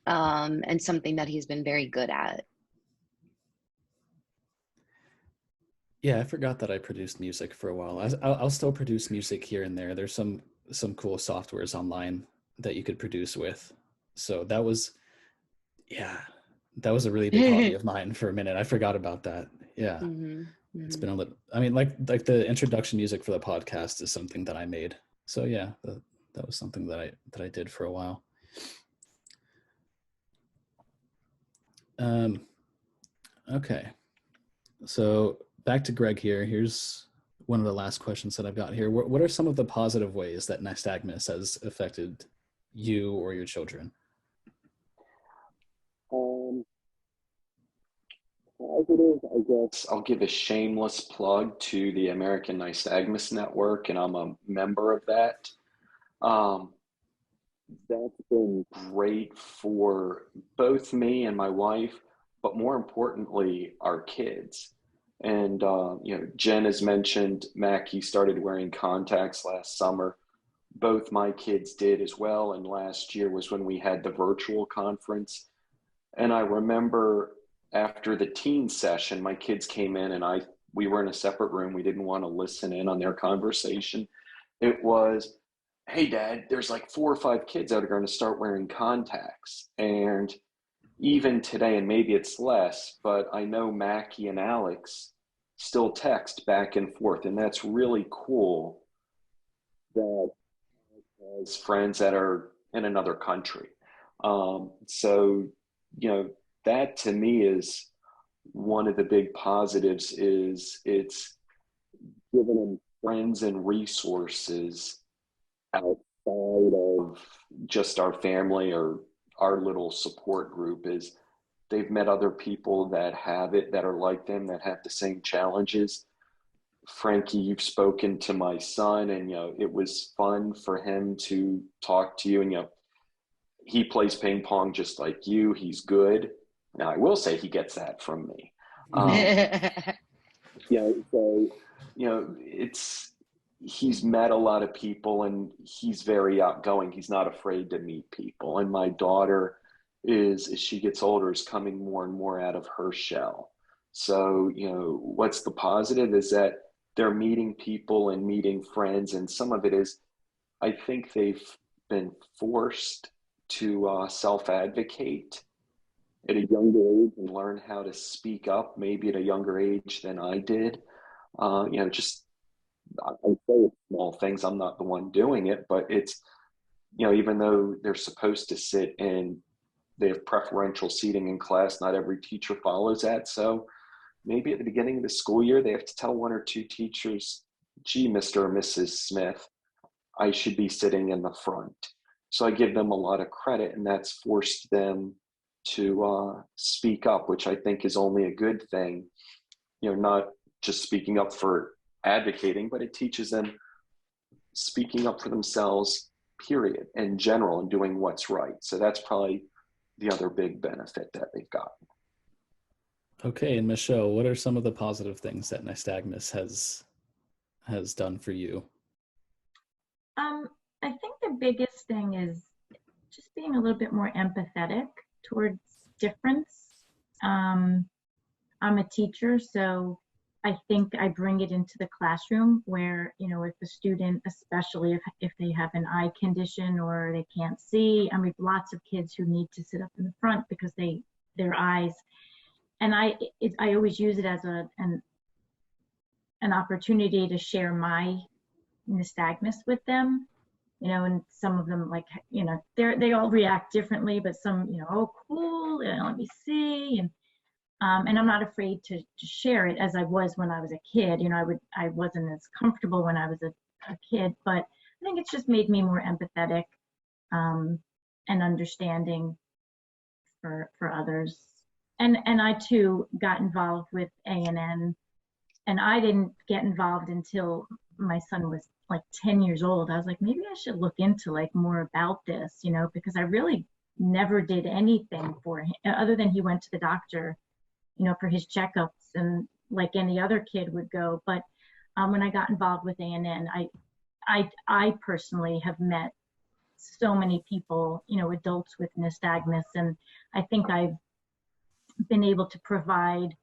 and something that he's been very good at. Yeah, I forgot that I produced music for a while. I'll still produce music here and there. There's some cool softwares online that you could produce with. So that was, yeah, that was a really big hobby of mine for a minute. I forgot about that. Yeah. It's been a little, I mean, like the introduction music for the podcast is something that I made. So yeah, that was something that I did for a while. Okay. So back to Greg here. Here's one of the last questions that I've got here. What are some of the positive ways that nystagmus has affected you or your children? Positive, I guess I'll give a shameless plug to the American Nystagmus Network, and I'm a member of that. That's been great for both me and my wife, but more importantly, our kids. And, Jen has mentioned Mackie started wearing contacts last summer. Both my kids did as well. And last year was when we had the virtual conference. And I remember after the teen session, my kids came in and we were in a separate room. We didn't want to listen in on their conversation. It was, hey, Dad, there's like 4 or 5 kids that are going to start wearing contacts. And even today, and maybe it's less, but I know Mackie and Alex still text back and forth. And that's really cool that as friends that are in another country. So, that to me is one of the big positives is it's given them friends and resources outside of just our family or our little support group. Is they've met other people that have it, that are like them, that have the same challenges. Frankie, you've spoken to my son, and it was fun for him to talk to you. And he plays ping pong just like you. He's good. Now I will say he gets that from me. He's met a lot of people, and he's very outgoing. He's not afraid to meet people. And my daughter as she gets older, is coming more and more out of her shell. So, what's the positive is that they're meeting people and meeting friends. And some of it is, I think they've been forced to self-advocate at a younger age and learn how to speak up, maybe at a younger age than I did. I say it's small things. I'm not the one doing it, but it's, even though they're supposed to sit in, they have preferential seating in class, not every teacher follows that. So maybe at the beginning of the school year, they have to tell 1 or 2 teachers, gee, Mr. or Mrs. Smith, I should be sitting in the front. So I give them a lot of credit, and that's forced them to speak up, which I think is only a good thing. Not just speaking up for advocating, but it teaches them speaking up for themselves, period, in general, and doing what's right. So that's probably the other big benefit that they've got. Okay, and Michele, what are some of the positive things that Nystagmus has done for you? I think the biggest thing is just being a little bit more empathetic towards difference. I'm a teacher, so I think I bring it into the classroom where, if a student, especially if they have an eye condition or they can't see, I mean, lots of kids who need to sit up in the front because their eyes, and I always use it as an opportunity to share my nystagmus with them, and some of them, like, they all react differently, but some, oh, cool, let me see, and I'm not afraid to share it as I was when I was a kid. I wasn't as comfortable when I was a kid, but I think it's just made me more empathetic and understanding for others. And I too got involved with A&N, and I didn't get involved until my son was like 10 years old, I was like, maybe I should look into like more about this, you know, because I really never did anything for him other than he went to the doctor, you know, for his checkups and like any other kid would go. But when I got involved with ANN, I personally have met so many people, you know, adults with nystagmus, and I think I've been able to provide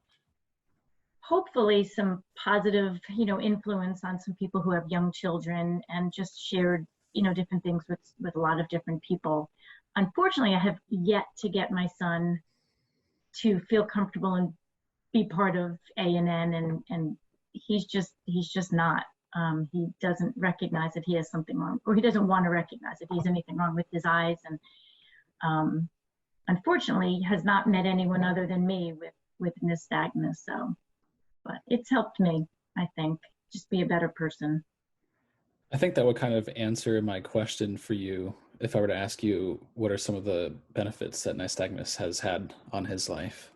hopefully some positive, you know, influence on some people who have young children, and just shared, you know, different things with a lot of different people. Unfortunately, I have yet to get my son to feel comfortable and be part of ANN, and he's just not. He doesn't recognize that he has something wrong, or he doesn't want to recognize if he has anything wrong with his eyes, and unfortunately has not met anyone other than me with nystagmus. So, but it's helped me, I think, just be a better person. I think that would kind of answer my question for you if I were to ask you what are some of the benefits that nystagmus has had on his life.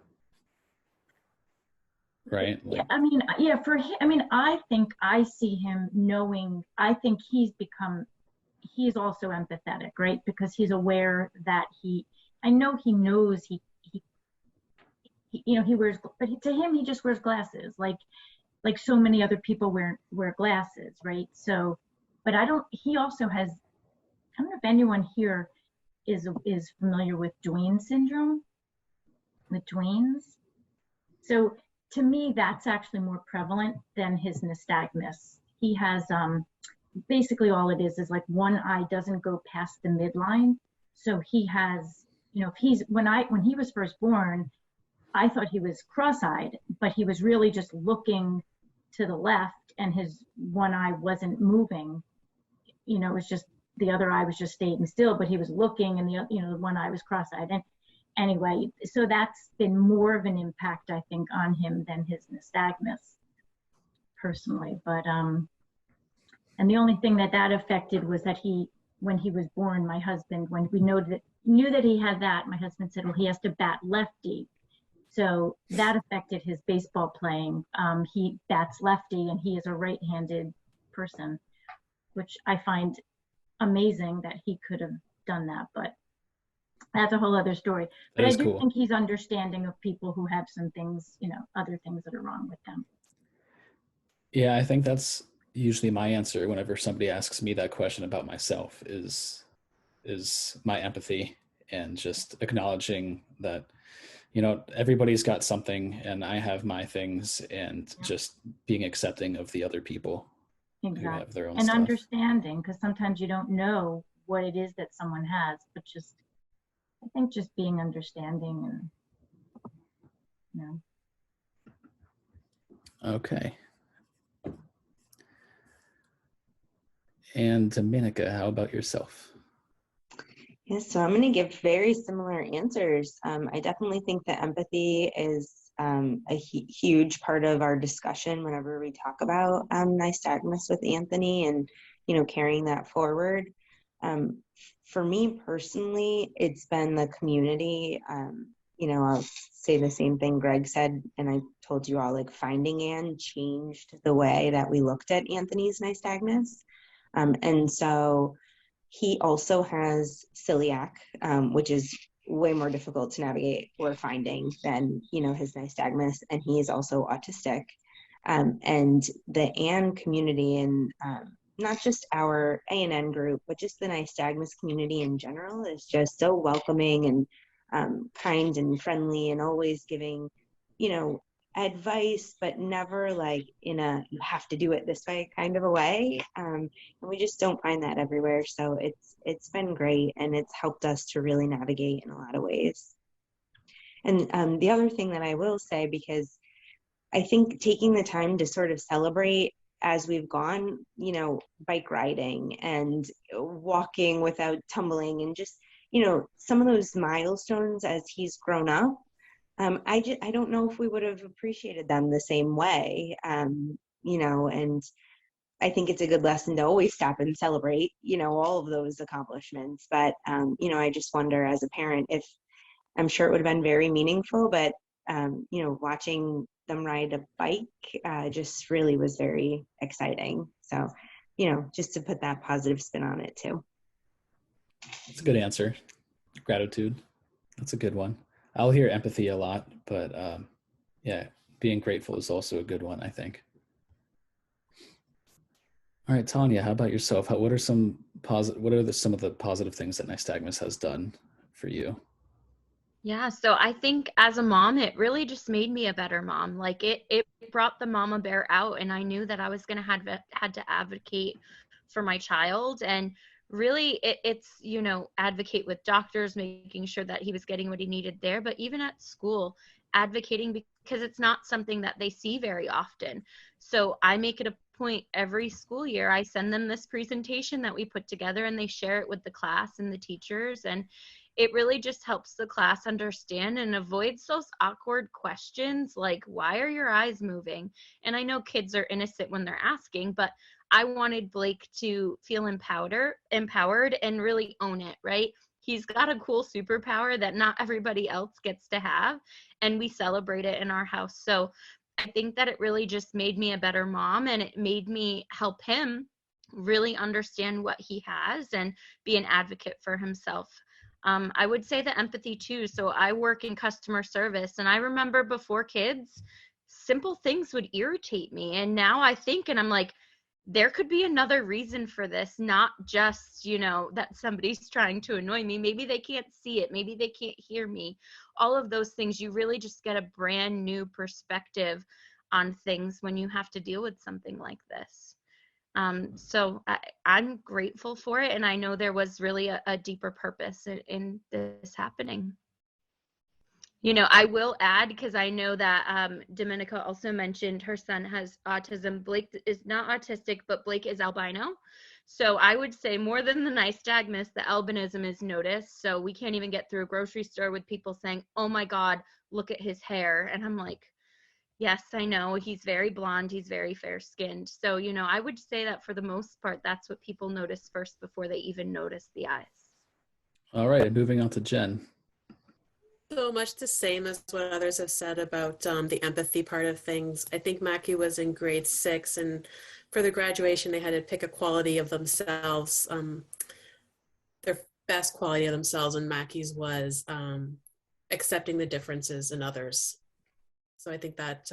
Right? Yeah, I mean, yeah, for him, I mean, I think I see him knowing, I think he's also empathetic, right? Because he's aware that I know he knows you know, he wears, but to him, he just wears glasses, like so many other people wear glasses, right? So, but he also has, I don't know if anyone here is familiar with Duane syndrome, with Duane's. So to me, that's actually more prevalent than his nystagmus. He has, basically all it is like one eye doesn't go past the midline. So he has, you know, when he was first born, I thought he was cross-eyed, but he was really just looking to the left, and his one eye wasn't moving. You know, it was just, the other eye was just staying still, but he was looking, and the one eye was cross-eyed. And anyway, so that's been more of an impact, I think, on him than his nystagmus, personally. But and the only thing that affected was that when he was born, my husband, when we knew that he had that, my husband said, well, he has to bat lefty. So that affected his baseball playing. He bats lefty, and he is a right-handed person, which I find amazing that he could have done that, but that's a whole other story. But I do think he's understanding of people who have some things, you know, other things that are wrong with them. Yeah, I think that's usually my answer whenever somebody asks me that question about myself is my empathy, and just acknowledging that, you know, everybody's got something and I have my things, and just being accepting of the other people who have their own and stuff. Understanding, because sometimes you don't know what it is that someone has, but I think just being understanding, and you know. Okay. And Domenica, how about yourself? Yes, so I'm going to give very similar answers. I definitely think that empathy is a huge part of our discussion whenever we talk about nystagmus with Anthony, and, you know, carrying that forward. For me personally, it's been the community. You know, I'll say the same thing Greg said, and I told you all, like, finding Ann changed the way that we looked at Anthony's nystagmus. And so he also has celiac, which is way more difficult to navigate or finding than, you know, his nystagmus, and he is also autistic. And the Ann community, and not just our ANN group, but just the nystagmus community in general, is just so welcoming and kind and friendly, and always giving, you know, advice, but never like in a you have to do it this way kind of a way. And we just don't find that everywhere. So it's been great, and it's helped us to really navigate in a lot of ways. And the other thing that I will say, because I think taking the time to sort of celebrate as we've gone, you know, bike riding and walking without tumbling, and just, you know, some of those milestones as he's grown up, I don't know if we would have appreciated them the same way, you know, and I think it's a good lesson to always stop and celebrate, you know, all of those accomplishments. But, you know, I just wonder as a parent if, I'm sure it would have been very meaningful, but, you know, watching them ride a bike just really was very exciting. So just to put that positive spin on it too. That's a good answer. Gratitude. That's a good one. I'll hear empathy a lot, but yeah, being grateful is also a good one, I think. All right, Tonya, how about yourself? What are some some of the positive things that Nystagmus has done for you? Yeah, so I think as a mom, it really just made me a better mom. Like it brought the mama bear out, and I knew that I was gonna had to advocate for my child, and really it's advocate with doctors, making sure that he was getting what he needed there, but even at school, advocating because it's not something that they see very often. So I make it a point every school year. I send them this presentation that we put together, and they share it with the class and the teachers, and it really just helps the class understand and avoids those awkward questions like, why are your eyes moving? And I know kids are innocent when they're asking, but I wanted Blake to feel empowered and really own it, right? He's got a cool superpower that not everybody else gets to have, and we celebrate it in our house. So I think that it really just made me a better mom, and it made me help him really understand what he has and be an advocate for himself. I would say the empathy too. So I work in customer service, and I remember before kids, simple things would irritate me. And now I think, and I'm like, there could be another reason for this, not just, that somebody's trying to annoy me. Maybe they can't see it. Maybe they can't hear me. All of those things, you really just get a brand new perspective on things when you have to deal with something like this. So I'm grateful for it, and I know there was really a deeper purpose in this happening. I will add, because I know that Domenica also mentioned her son has autism. Blake is not autistic, but Blake is albino. So I would say more than the nystagmus, the albinism is noticed. So we can't even get through a grocery store with people saying, oh my God, look at his hair. And I'm like, yes, I know. He's very blonde. He's very fair skinned. So, I would say that for the most part, that's what people notice first before they even notice the eyes. All right. And moving on to Jen. So much the same as what others have said about the empathy part of things. I think Mackie was in grade 6, and for the graduation, they had to pick a quality of themselves, their best quality of themselves, and Mackie's was accepting the differences in others. So I think that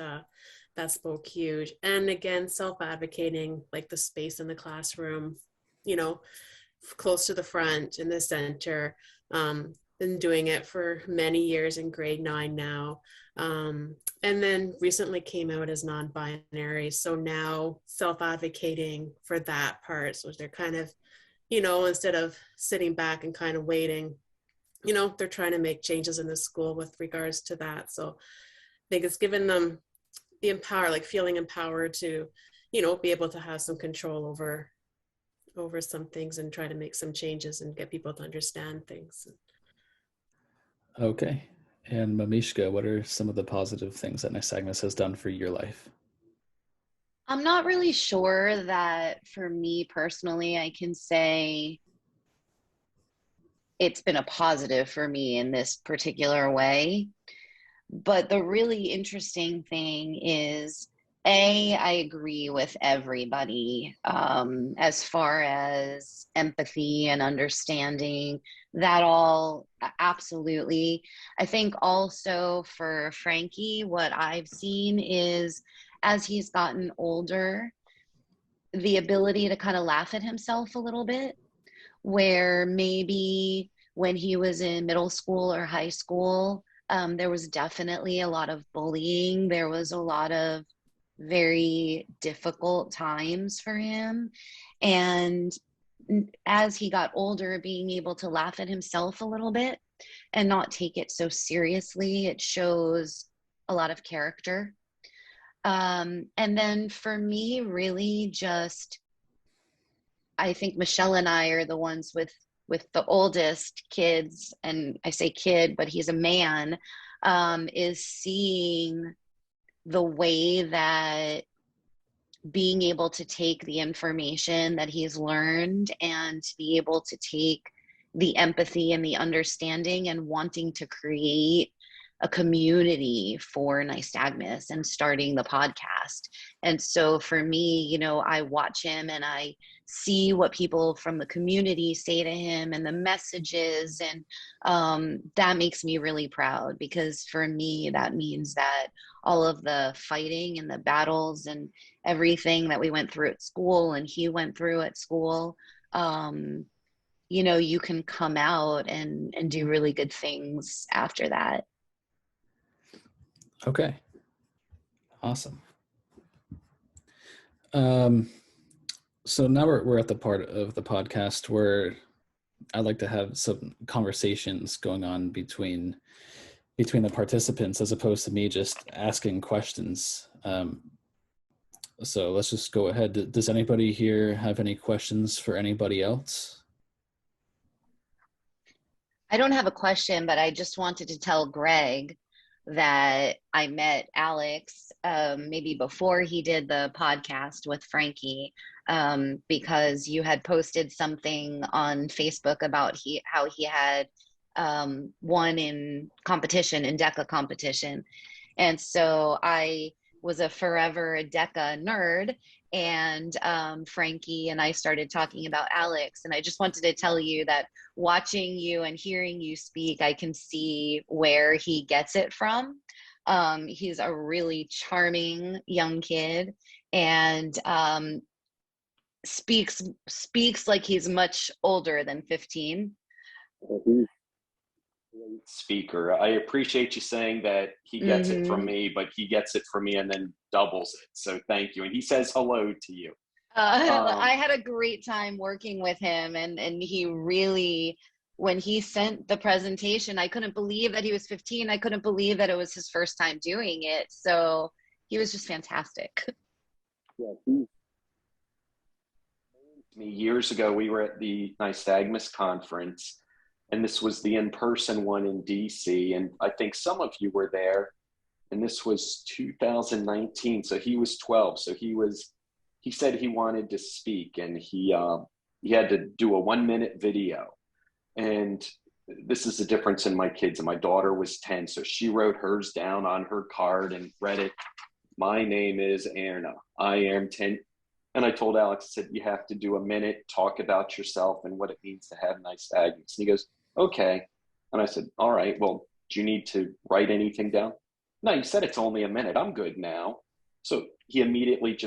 spoke huge. And again, self-advocating, like the space in the classroom, close to the front, in the center. Been doing it for many years, in grade 9 now. And then recently came out as non-binary. So now self-advocating for that part. So they're kind of, instead of sitting back and kind of waiting, they're trying to make changes in the school with regards to that. So I think it's given them the feeling empowered to, be able to have some control over some things and try to make some changes and get people to understand things. Okay. And Mamishka, what are some of the positive things that Nystagmus has done for your life? I'm not really sure that for me personally, I can say it's been a positive for me in this particular way. But the really interesting thing is, I agree with everybody as far as empathy and understanding, that all absolutely. I think also for Frankie, what I've seen is as he's gotten older, the ability to kind of laugh at himself a little bit, where maybe when he was in middle school or high school, there was definitely a lot of bullying. There was a lot of very difficult times for him. And as he got older, being able to laugh at himself a little bit and not take it so seriously, it shows a lot of character. And then for me, really just, I think Michele and I are the ones with the oldest kids, and I say kid, but he's a man, is seeing the way that being able to take the information that he's learned and to be able to take the empathy and the understanding and wanting to create a community for Nystagmus and starting the podcast. And so for me, you know, I watch him and I see what people from the community say to him and the messages. And that makes me really proud, because for me, that means that all of the fighting and the battles and everything that we went through at school and he went through at school, you know, you can come out and do really good things after that. Okay. Awesome. So now we're at the part of the podcast where I like to have some conversations going on between the participants, as opposed to me just asking questions. So let's just go ahead. Does anybody here have any questions for anybody else? I don't have a question, but I just wanted to tell Greg that I met Alex maybe before he did the podcast with Frankie, because you had posted something on Facebook about how he had won in competition, in DECA competition. And so I was a forever DECA nerd, and Frankie and I started talking about Alex. And I just wanted to tell you that watching you and hearing you speak, I can see where he gets it from. He's a really charming young kid, and speaks like he's much older than 15. Speaker. I appreciate you saying that he gets it from me, but he gets it from me and then doubles it. So thank you. And he says hello to you. I had a great time working with him, and he really, when he sent the presentation, I couldn't believe that he was 15. I couldn't believe that it was his first time doing it. So he was just fantastic. Yeah, years ago, we were at the Nystagmus conference, and this was the in-person one in DC, and I think some of you were there, and this was 2019, so he was 12. So he said he wanted to speak, and he had to do a 1-minute video. And this is the difference in my kids. And my daughter was 10, so she wrote hers down on her card and read it. My name is Anna. I am 10. And I told Alex, I said, you have to do a minute, talk about yourself and what it means to have Nystagmus. And he goes, okay. And I said, all right, well, do you need to write anything down? No, you said it's only a minute. I'm good now. So he immediately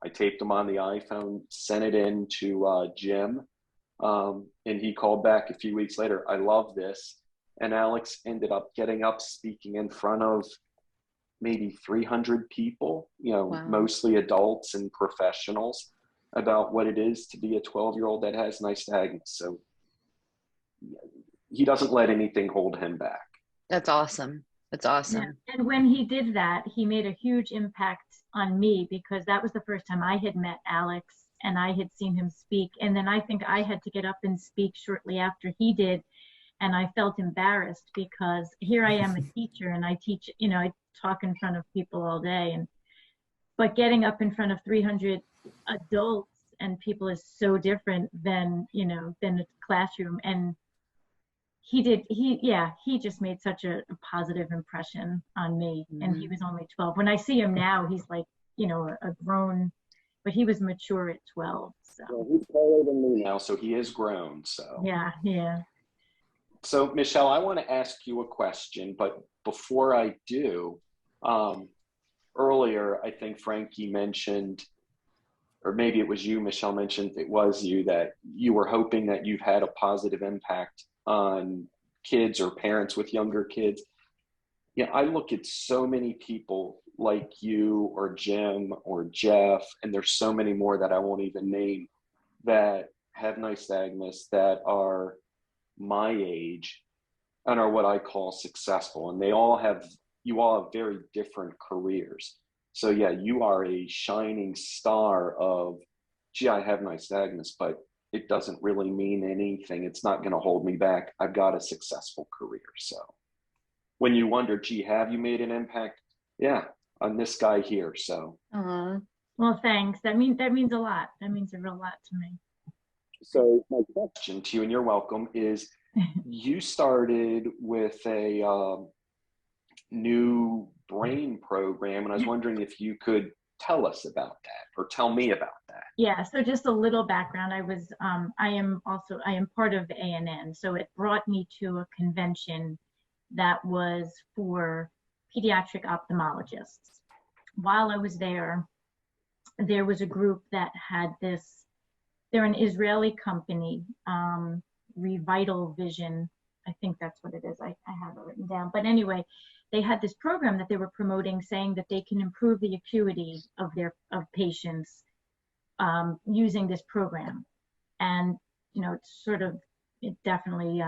I taped him on the iPhone, sent it in to Jim. And he called back a few weeks later. I love this. And Alex ended up getting up, speaking in front of maybe 300 people, Wow. Mostly adults and professionals, about what it is to be a 12-year-old that has Nystagmus. So he doesn't let anything hold him back. That's awesome. That's awesome. Yeah. And when he did that, he made a huge impact on me, because that was the first time I had met Alex and I had seen him speak. And then I think I had to get up and speak shortly after he did. And I felt embarrassed, because here I am, a teacher, and I teach, I talk in front of people all day. But getting up in front of 300 adults and people is so different than a classroom. And he just made such a positive impression on me. Mm-hmm. And he was only 12. When I see him now, he's like, a grown, but he was mature at 12. So well, he's taller than me now, so he is grown. So yeah. So Michele, I want to ask you a question, but before I do, earlier I think Frankie mentioned, or maybe it was you, Michele mentioned, it was you, that you were hoping that you've had a positive impact on kids or parents with younger kids. Yeah, I look at so many people like you or Jim or Jeff, and there's so many more that I won't even name, that have Nystagmus, that are my age and are what I call successful. And you all have very different careers. So yeah, you are a shining star of, gee, I have Nystagmus, but it doesn't really mean anything. It's not going to hold me back. I've got a successful career. So when you wonder, gee, have you made an impact? Yeah, on this guy here. So. Well, thanks. That means a lot. That means a real lot to me. So my question to you, and you're welcome, is you started with a new brain program, and I was wondering if you could tell us about that or tell me about that. Yeah, so just a little background. I am part of ANN. So it brought me to a convention that was for pediatric ophthalmologists. While I was there was a group that had this, they're an Israeli company, Revital Vision. I think that's what it is. I have it written down. But anyway, they had this program that they were promoting, saying that they can improve the acuity of patients using this program. And, it definitely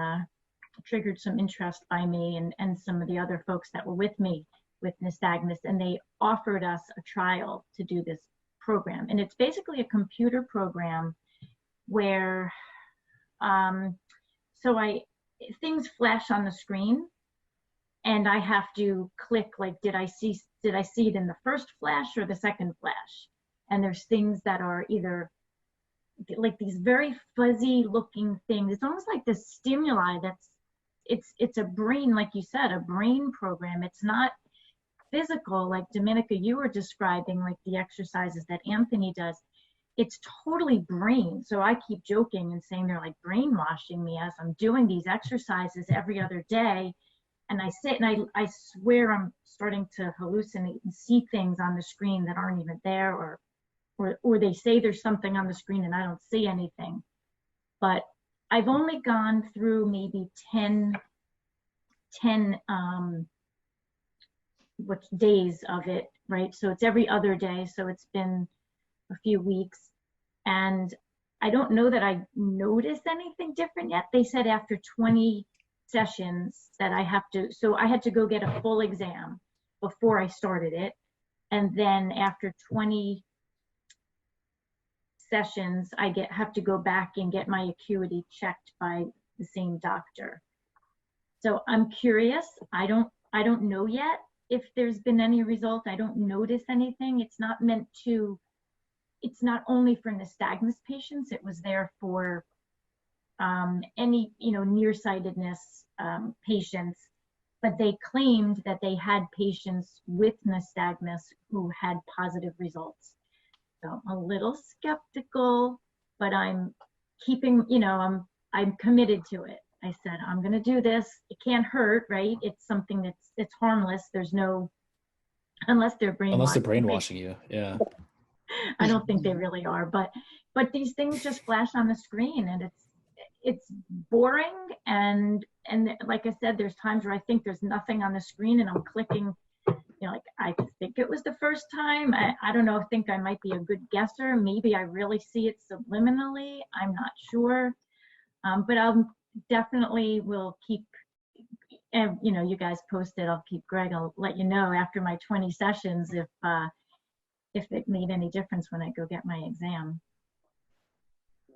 triggered some interest by me and some of the other folks that were with me with Nystagmus, and they offered us a trial to do this program. And it's basically a computer program where things flash on the screen, and I have to click, like, did I see it in the first flash or the second flash? And there's things that are either like these very fuzzy looking things. It's almost like the stimuli it's a brain, like you said, a brain program. It's not physical, like Domenica, you were describing, like the exercises that Anthony does. It's totally brain. So I keep joking and saying they're like brainwashing me as I'm doing these exercises every other day. And I sit and I swear I'm starting to hallucinate and see things on the screen that aren't even there, or they say there's something on the screen and I don't see anything. But I've only gone through maybe 10 days of it, right? So it's every other day. So it's been a few weeks. And I don't know that I noticed anything different yet. They said after 20 sessions that I had to go get a full exam before I started it. And then after 20 sessions, I have to go back and get my acuity checked by the same doctor. So I'm curious. I don't know yet if there's been any result. I don't notice anything. It's not only for nystagmus patients. It was there for any nearsightedness patients, but they claimed that they had patients with nystagmus who had positive results. So I'm a little skeptical, but I'm keeping, I'm committed to it. I said, I'm going to do this. It can't hurt, right? It's something it's harmless. There's no, unless they're brainwashing you. Yeah. I don't think they really are, but these things just flash on the screen, and it's boring. And like I said, there's times where I think there's nothing on the screen and I'm clicking, like I think it was the first time. I don't know. I think I might be a good guesser. Maybe I really see it subliminally. I'm not sure. But I'll definitely will keep, you guys posted. I'll keep Greg. I'll let you know after my 20 sessions if it made any difference when I go get my exam.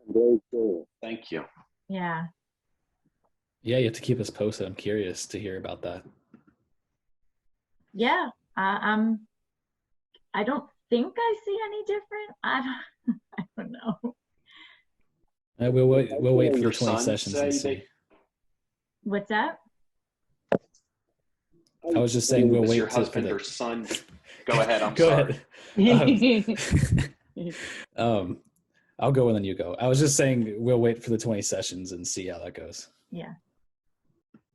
Very cool. Thank you. Yeah. Yeah, you have to keep us posted. I'm curious to hear about that. Yeah. I don't think I see any different. I don't know. We'll wait for the 20 sessions and see. What's that? I was just saying, we'll wait. Your husband or son? Go ahead. I'm go sorry. Ahead. I'll go and then you go. I was just saying we'll wait for the 20 sessions and see how that goes. Yeah.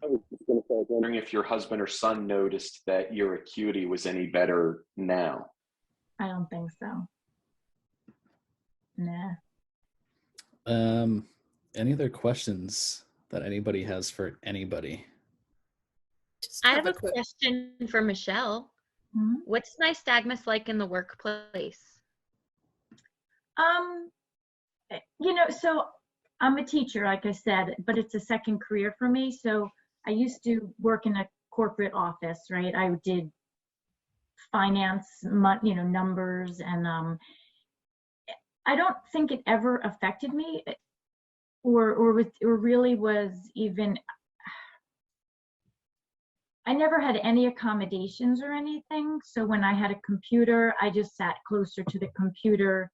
I was just going to say, wondering if your husband or son noticed that your acuity was any better now. I don't think so. Nah. Any other questions that anybody has for anybody? I have a question for Michele. Mm-hmm. What's nystagmus like in the workplace? So I'm a teacher, like I said, but it's a second career for me. So I used to work in a corporate office, right? I did finance, numbers, and I don't think it ever affected me, or really was even. I never had any accommodations or anything. So when I had a computer, I just sat closer to the computer.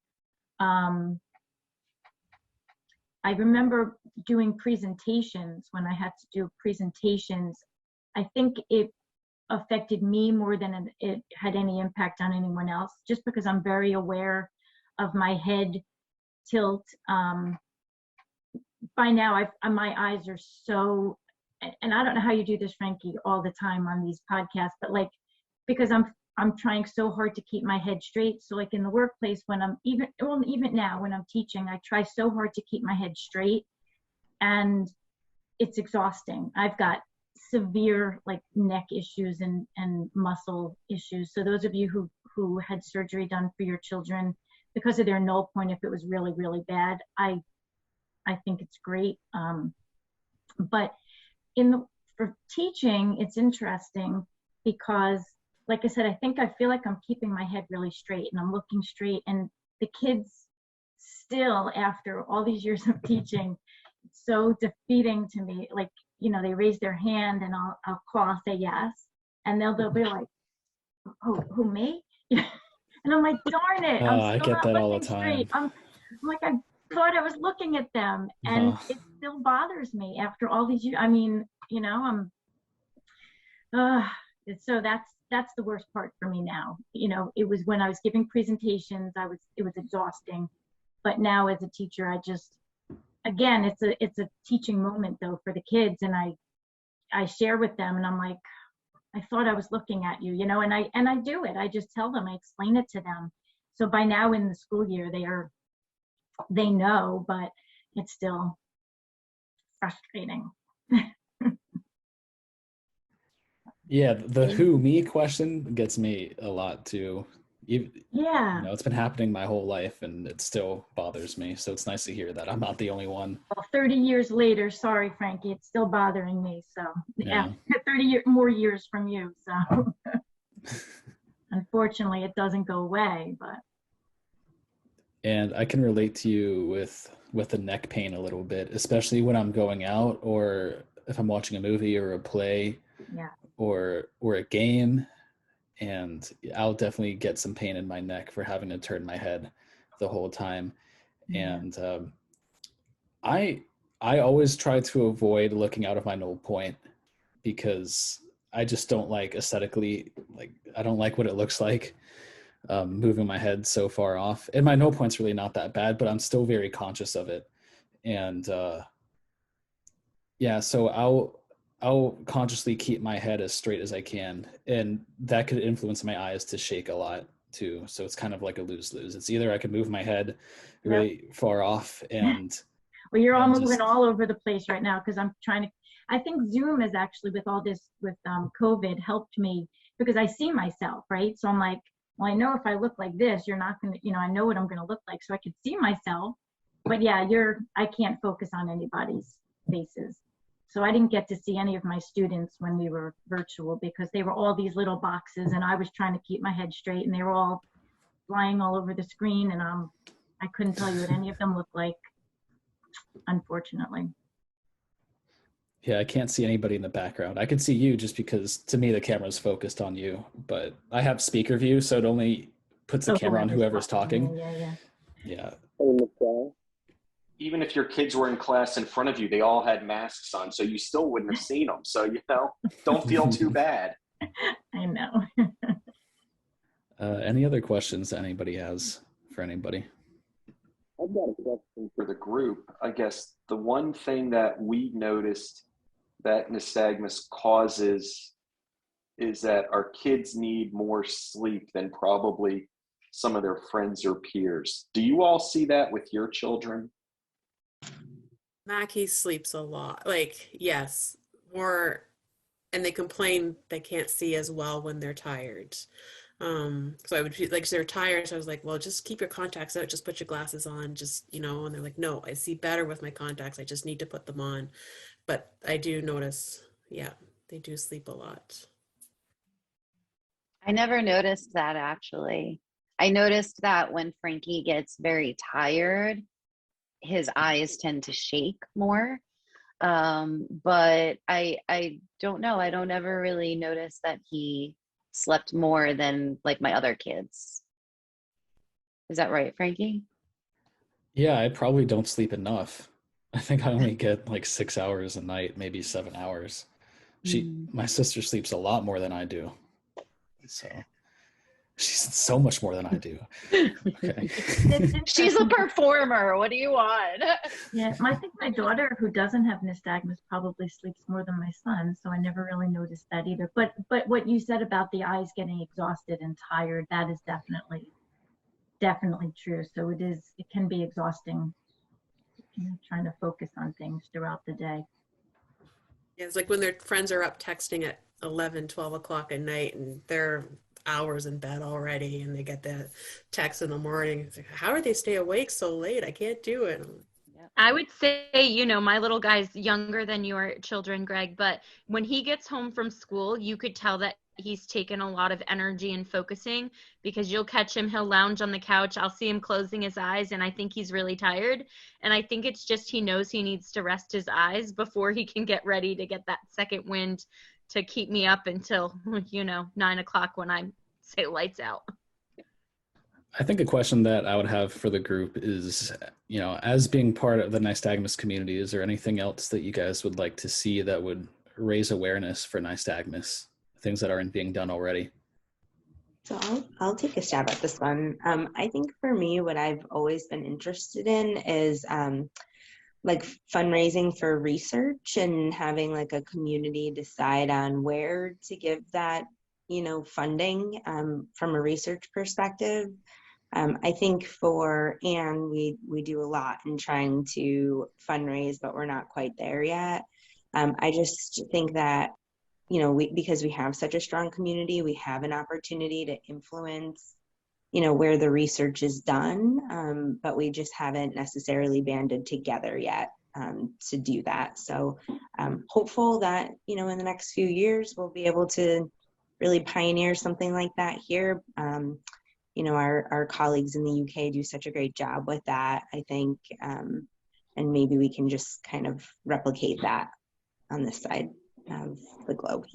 I remember doing presentations. When I had to do presentations, I think affected me more than it had any impact on anyone else, just because I'm very aware of my head tilt. By now, my eyes are so, and I don't know how you do this, Frankie, all the time on these podcasts, but like, because I'm trying so hard to keep my head straight. So like in the workplace, when I'm even now when I'm teaching, I try so hard to keep my head straight, and it's exhausting. I've got severe like neck issues and muscle issues. So those of you who had surgery done for your children because of their null point, if it was really, really bad, I think it's great. But for teaching, it's interesting because, like I said, I feel like I'm keeping my head really straight and I'm looking straight, and the kids still, after all these years of teaching, it's so defeating to me. Like, you know, they raise their hand and I'll call, I'll say yes, and they'll be like, who me? And I'm like, darn it, I'm I still get not that all the looking time. straight. I'm like, I thought I was looking at them, and it still bothers me after all these years. I mean, you know, so that's the worst part for me now. You know, it was when I was giving presentations, it was exhausting. But now as a teacher, again, it's a teaching moment though for the kids, and I share with them, and I'm like, I thought I was looking at you, you know, and I do it. I just tell them, I explain it to them. So by now in the school year, they know, but it's still frustrating. Yeah, the who me question gets me a lot too. Yeah. You know, it's been happening my whole life and it still bothers me. So it's nice to hear that I'm not the only one. Well, 30 years later, sorry, Frankie, it's still bothering me. So yeah. 30 more years from you. So unfortunately, it doesn't go away, but. And I can relate to you with the neck pain a little bit, especially when I'm going out or if I'm watching a movie or a play. Yeah. Or a game, and I'll definitely get some pain in my neck for having to turn my head the whole time. Yeah. And I always try to avoid looking out of my null point because I just don't like aesthetically, like I don't like what it looks like moving my head so far off. And my null point's really not that bad, but I'm still very conscious of it. And yeah, so I'll consciously keep my head as straight as I can, and that could influence my eyes to shake a lot too. So it's kind of like a lose-lose. It's either I can move my head really far off and well, you're all moving all over the place right now because I think Zoom is actually with all this with COVID helped me because I see myself, right? So I'm like, well, I know if I look like this, you're not gonna, you know, I know what I'm gonna look like, so I can see myself. But yeah, I can't focus on anybody's faces. So I didn't get to see any of my students when we were virtual because they were all these little boxes and I was trying to keep my head straight and they were all flying all over the screen and I couldn't tell you what any of them looked like, unfortunately. Yeah, I can't see anybody in the background. I can see you just because to me the camera's focused on you, but I have speaker view, so it only puts the camera on whoever's talking. Yeah. Even if your kids were in class in front of you, they all had masks on, so you still wouldn't have seen them. So, you know, don't feel too bad. I know. Any other questions that anybody has for anybody? I've got a question for the group. I guess the one thing that we noticed that nystagmus causes is that our kids need more sleep than probably some of their friends or peers. Do you all see that with your children? Mackie sleeps a lot. Like, yes, more, and they complain they can't see as well when they're tired. So I would feel like they're tired. So I was like, well, just keep your contacts out. Just put your glasses on. Just, you know, and they're like, no, I see better with my contacts. I just need to put them on. But I do notice, yeah, they do sleep a lot. I never noticed that actually. I noticed that when Frankie gets very tired, his eyes tend to shake more. But I don't know. I don't ever really notice that he slept more than like my other kids. Is that right, Frankie? Yeah, I probably don't sleep enough. I think I only get like 6 hours a night, maybe 7 hours. My sister sleeps a lot more than I do. So she's so much more than I do. Okay. She's a performer. What do you want? Yeah, I think my daughter, who doesn't have nystagmus, probably sleeps more than my son, so I never really noticed that either. But what you said about the eyes getting exhausted and tired, that is definitely true. So it can be exhausting, trying to focus on things throughout the day. Yeah, it's like when their friends are up texting at 11, 12 o'clock at night and they're hours in bed already and they get that text in the morning. It's like, how do they stay awake so late? I can't do it. I would say, my little guy's younger than your children, Greg, but when he gets home from school, you could tell that he's taken a lot of energy and focusing, because you'll catch him, he'll lounge on the couch, I'll see him closing his eyes, and I think he's really tired. And I think it's just he knows he needs to rest his eyes before he can get ready to get that second wind to keep me up until, 9 o'clock when I say lights out. I think a question that I would have for the group is, as being part of the Nystagmus community, is there anything else that you guys would like to see that would raise awareness for Nystagmus, things that aren't being done already? So I'll take a stab at this one. I think for me, what I've always been interested in is like fundraising for research and having like a community decide on where to give that, funding from a research perspective. I think for Anne, we do a lot in trying to fundraise, but we're not quite there yet. I just think that, because we have such a strong community, we have an opportunity to influence, where the research is done, but we just haven't necessarily banded together yet to do that. So hopeful that, in the next few years, we'll be able to really pioneer something like that here. Our colleagues in the UK do such a great job with that, I think, and maybe we can just kind of replicate that on this side of the globe,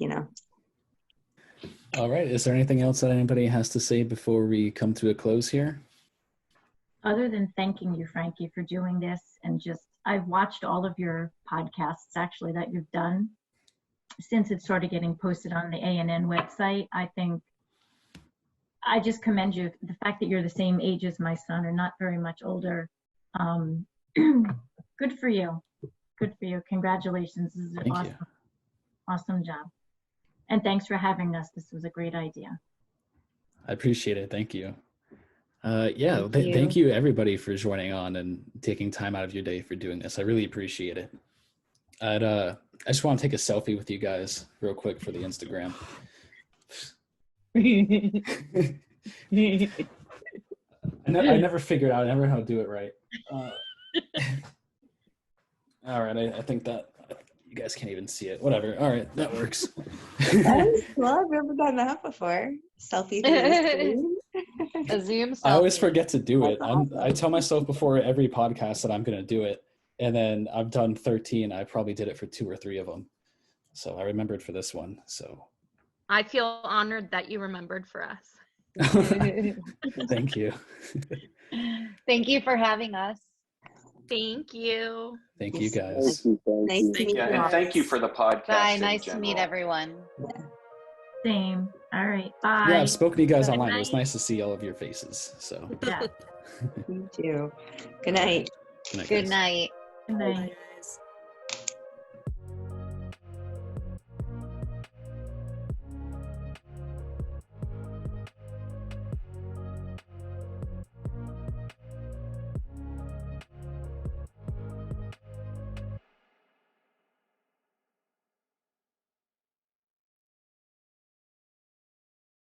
All right. Is there anything else that anybody has to say before we come to a close here? Other than thanking you, Frankie, for doing this, and I've watched all of your podcasts actually that you've done since it started getting posted on the ANN website. I just commend you. The fact that you're the same age as my son, or not very much older. Good for you. Good for you. Congratulations. This is an awesome job. And thanks for having us. This was a great idea. I appreciate it. Thank you. Thank you everybody for joining on and taking time out of your day for doing this. I really appreciate it. I just want to take a selfie with you guys real quick for the Instagram. I never figured out how to do it right. All right, I think that you guys can't even see it. Whatever. All right, that works. Well, I've never done that before. Selfie through the screen. A Zoom selfie. I always forget to do it. I tell myself before every podcast that I'm going to do it, and then I've done 13. I probably did it for 2 or 3 of them. So I remembered for this one. So I feel honored that you remembered for us. Thank you. Thank you for having us. Thank you. Thank you, guys. Nice to meet you. And thank you for the podcast. Bye. in Nice to meet general. everyone. Same. All right. Bye. Yeah, I've spoken to you guys Good online. It was night. nice to see all of your faces. So Yeah. You too. Good night. good night. Good guys. night. Good night.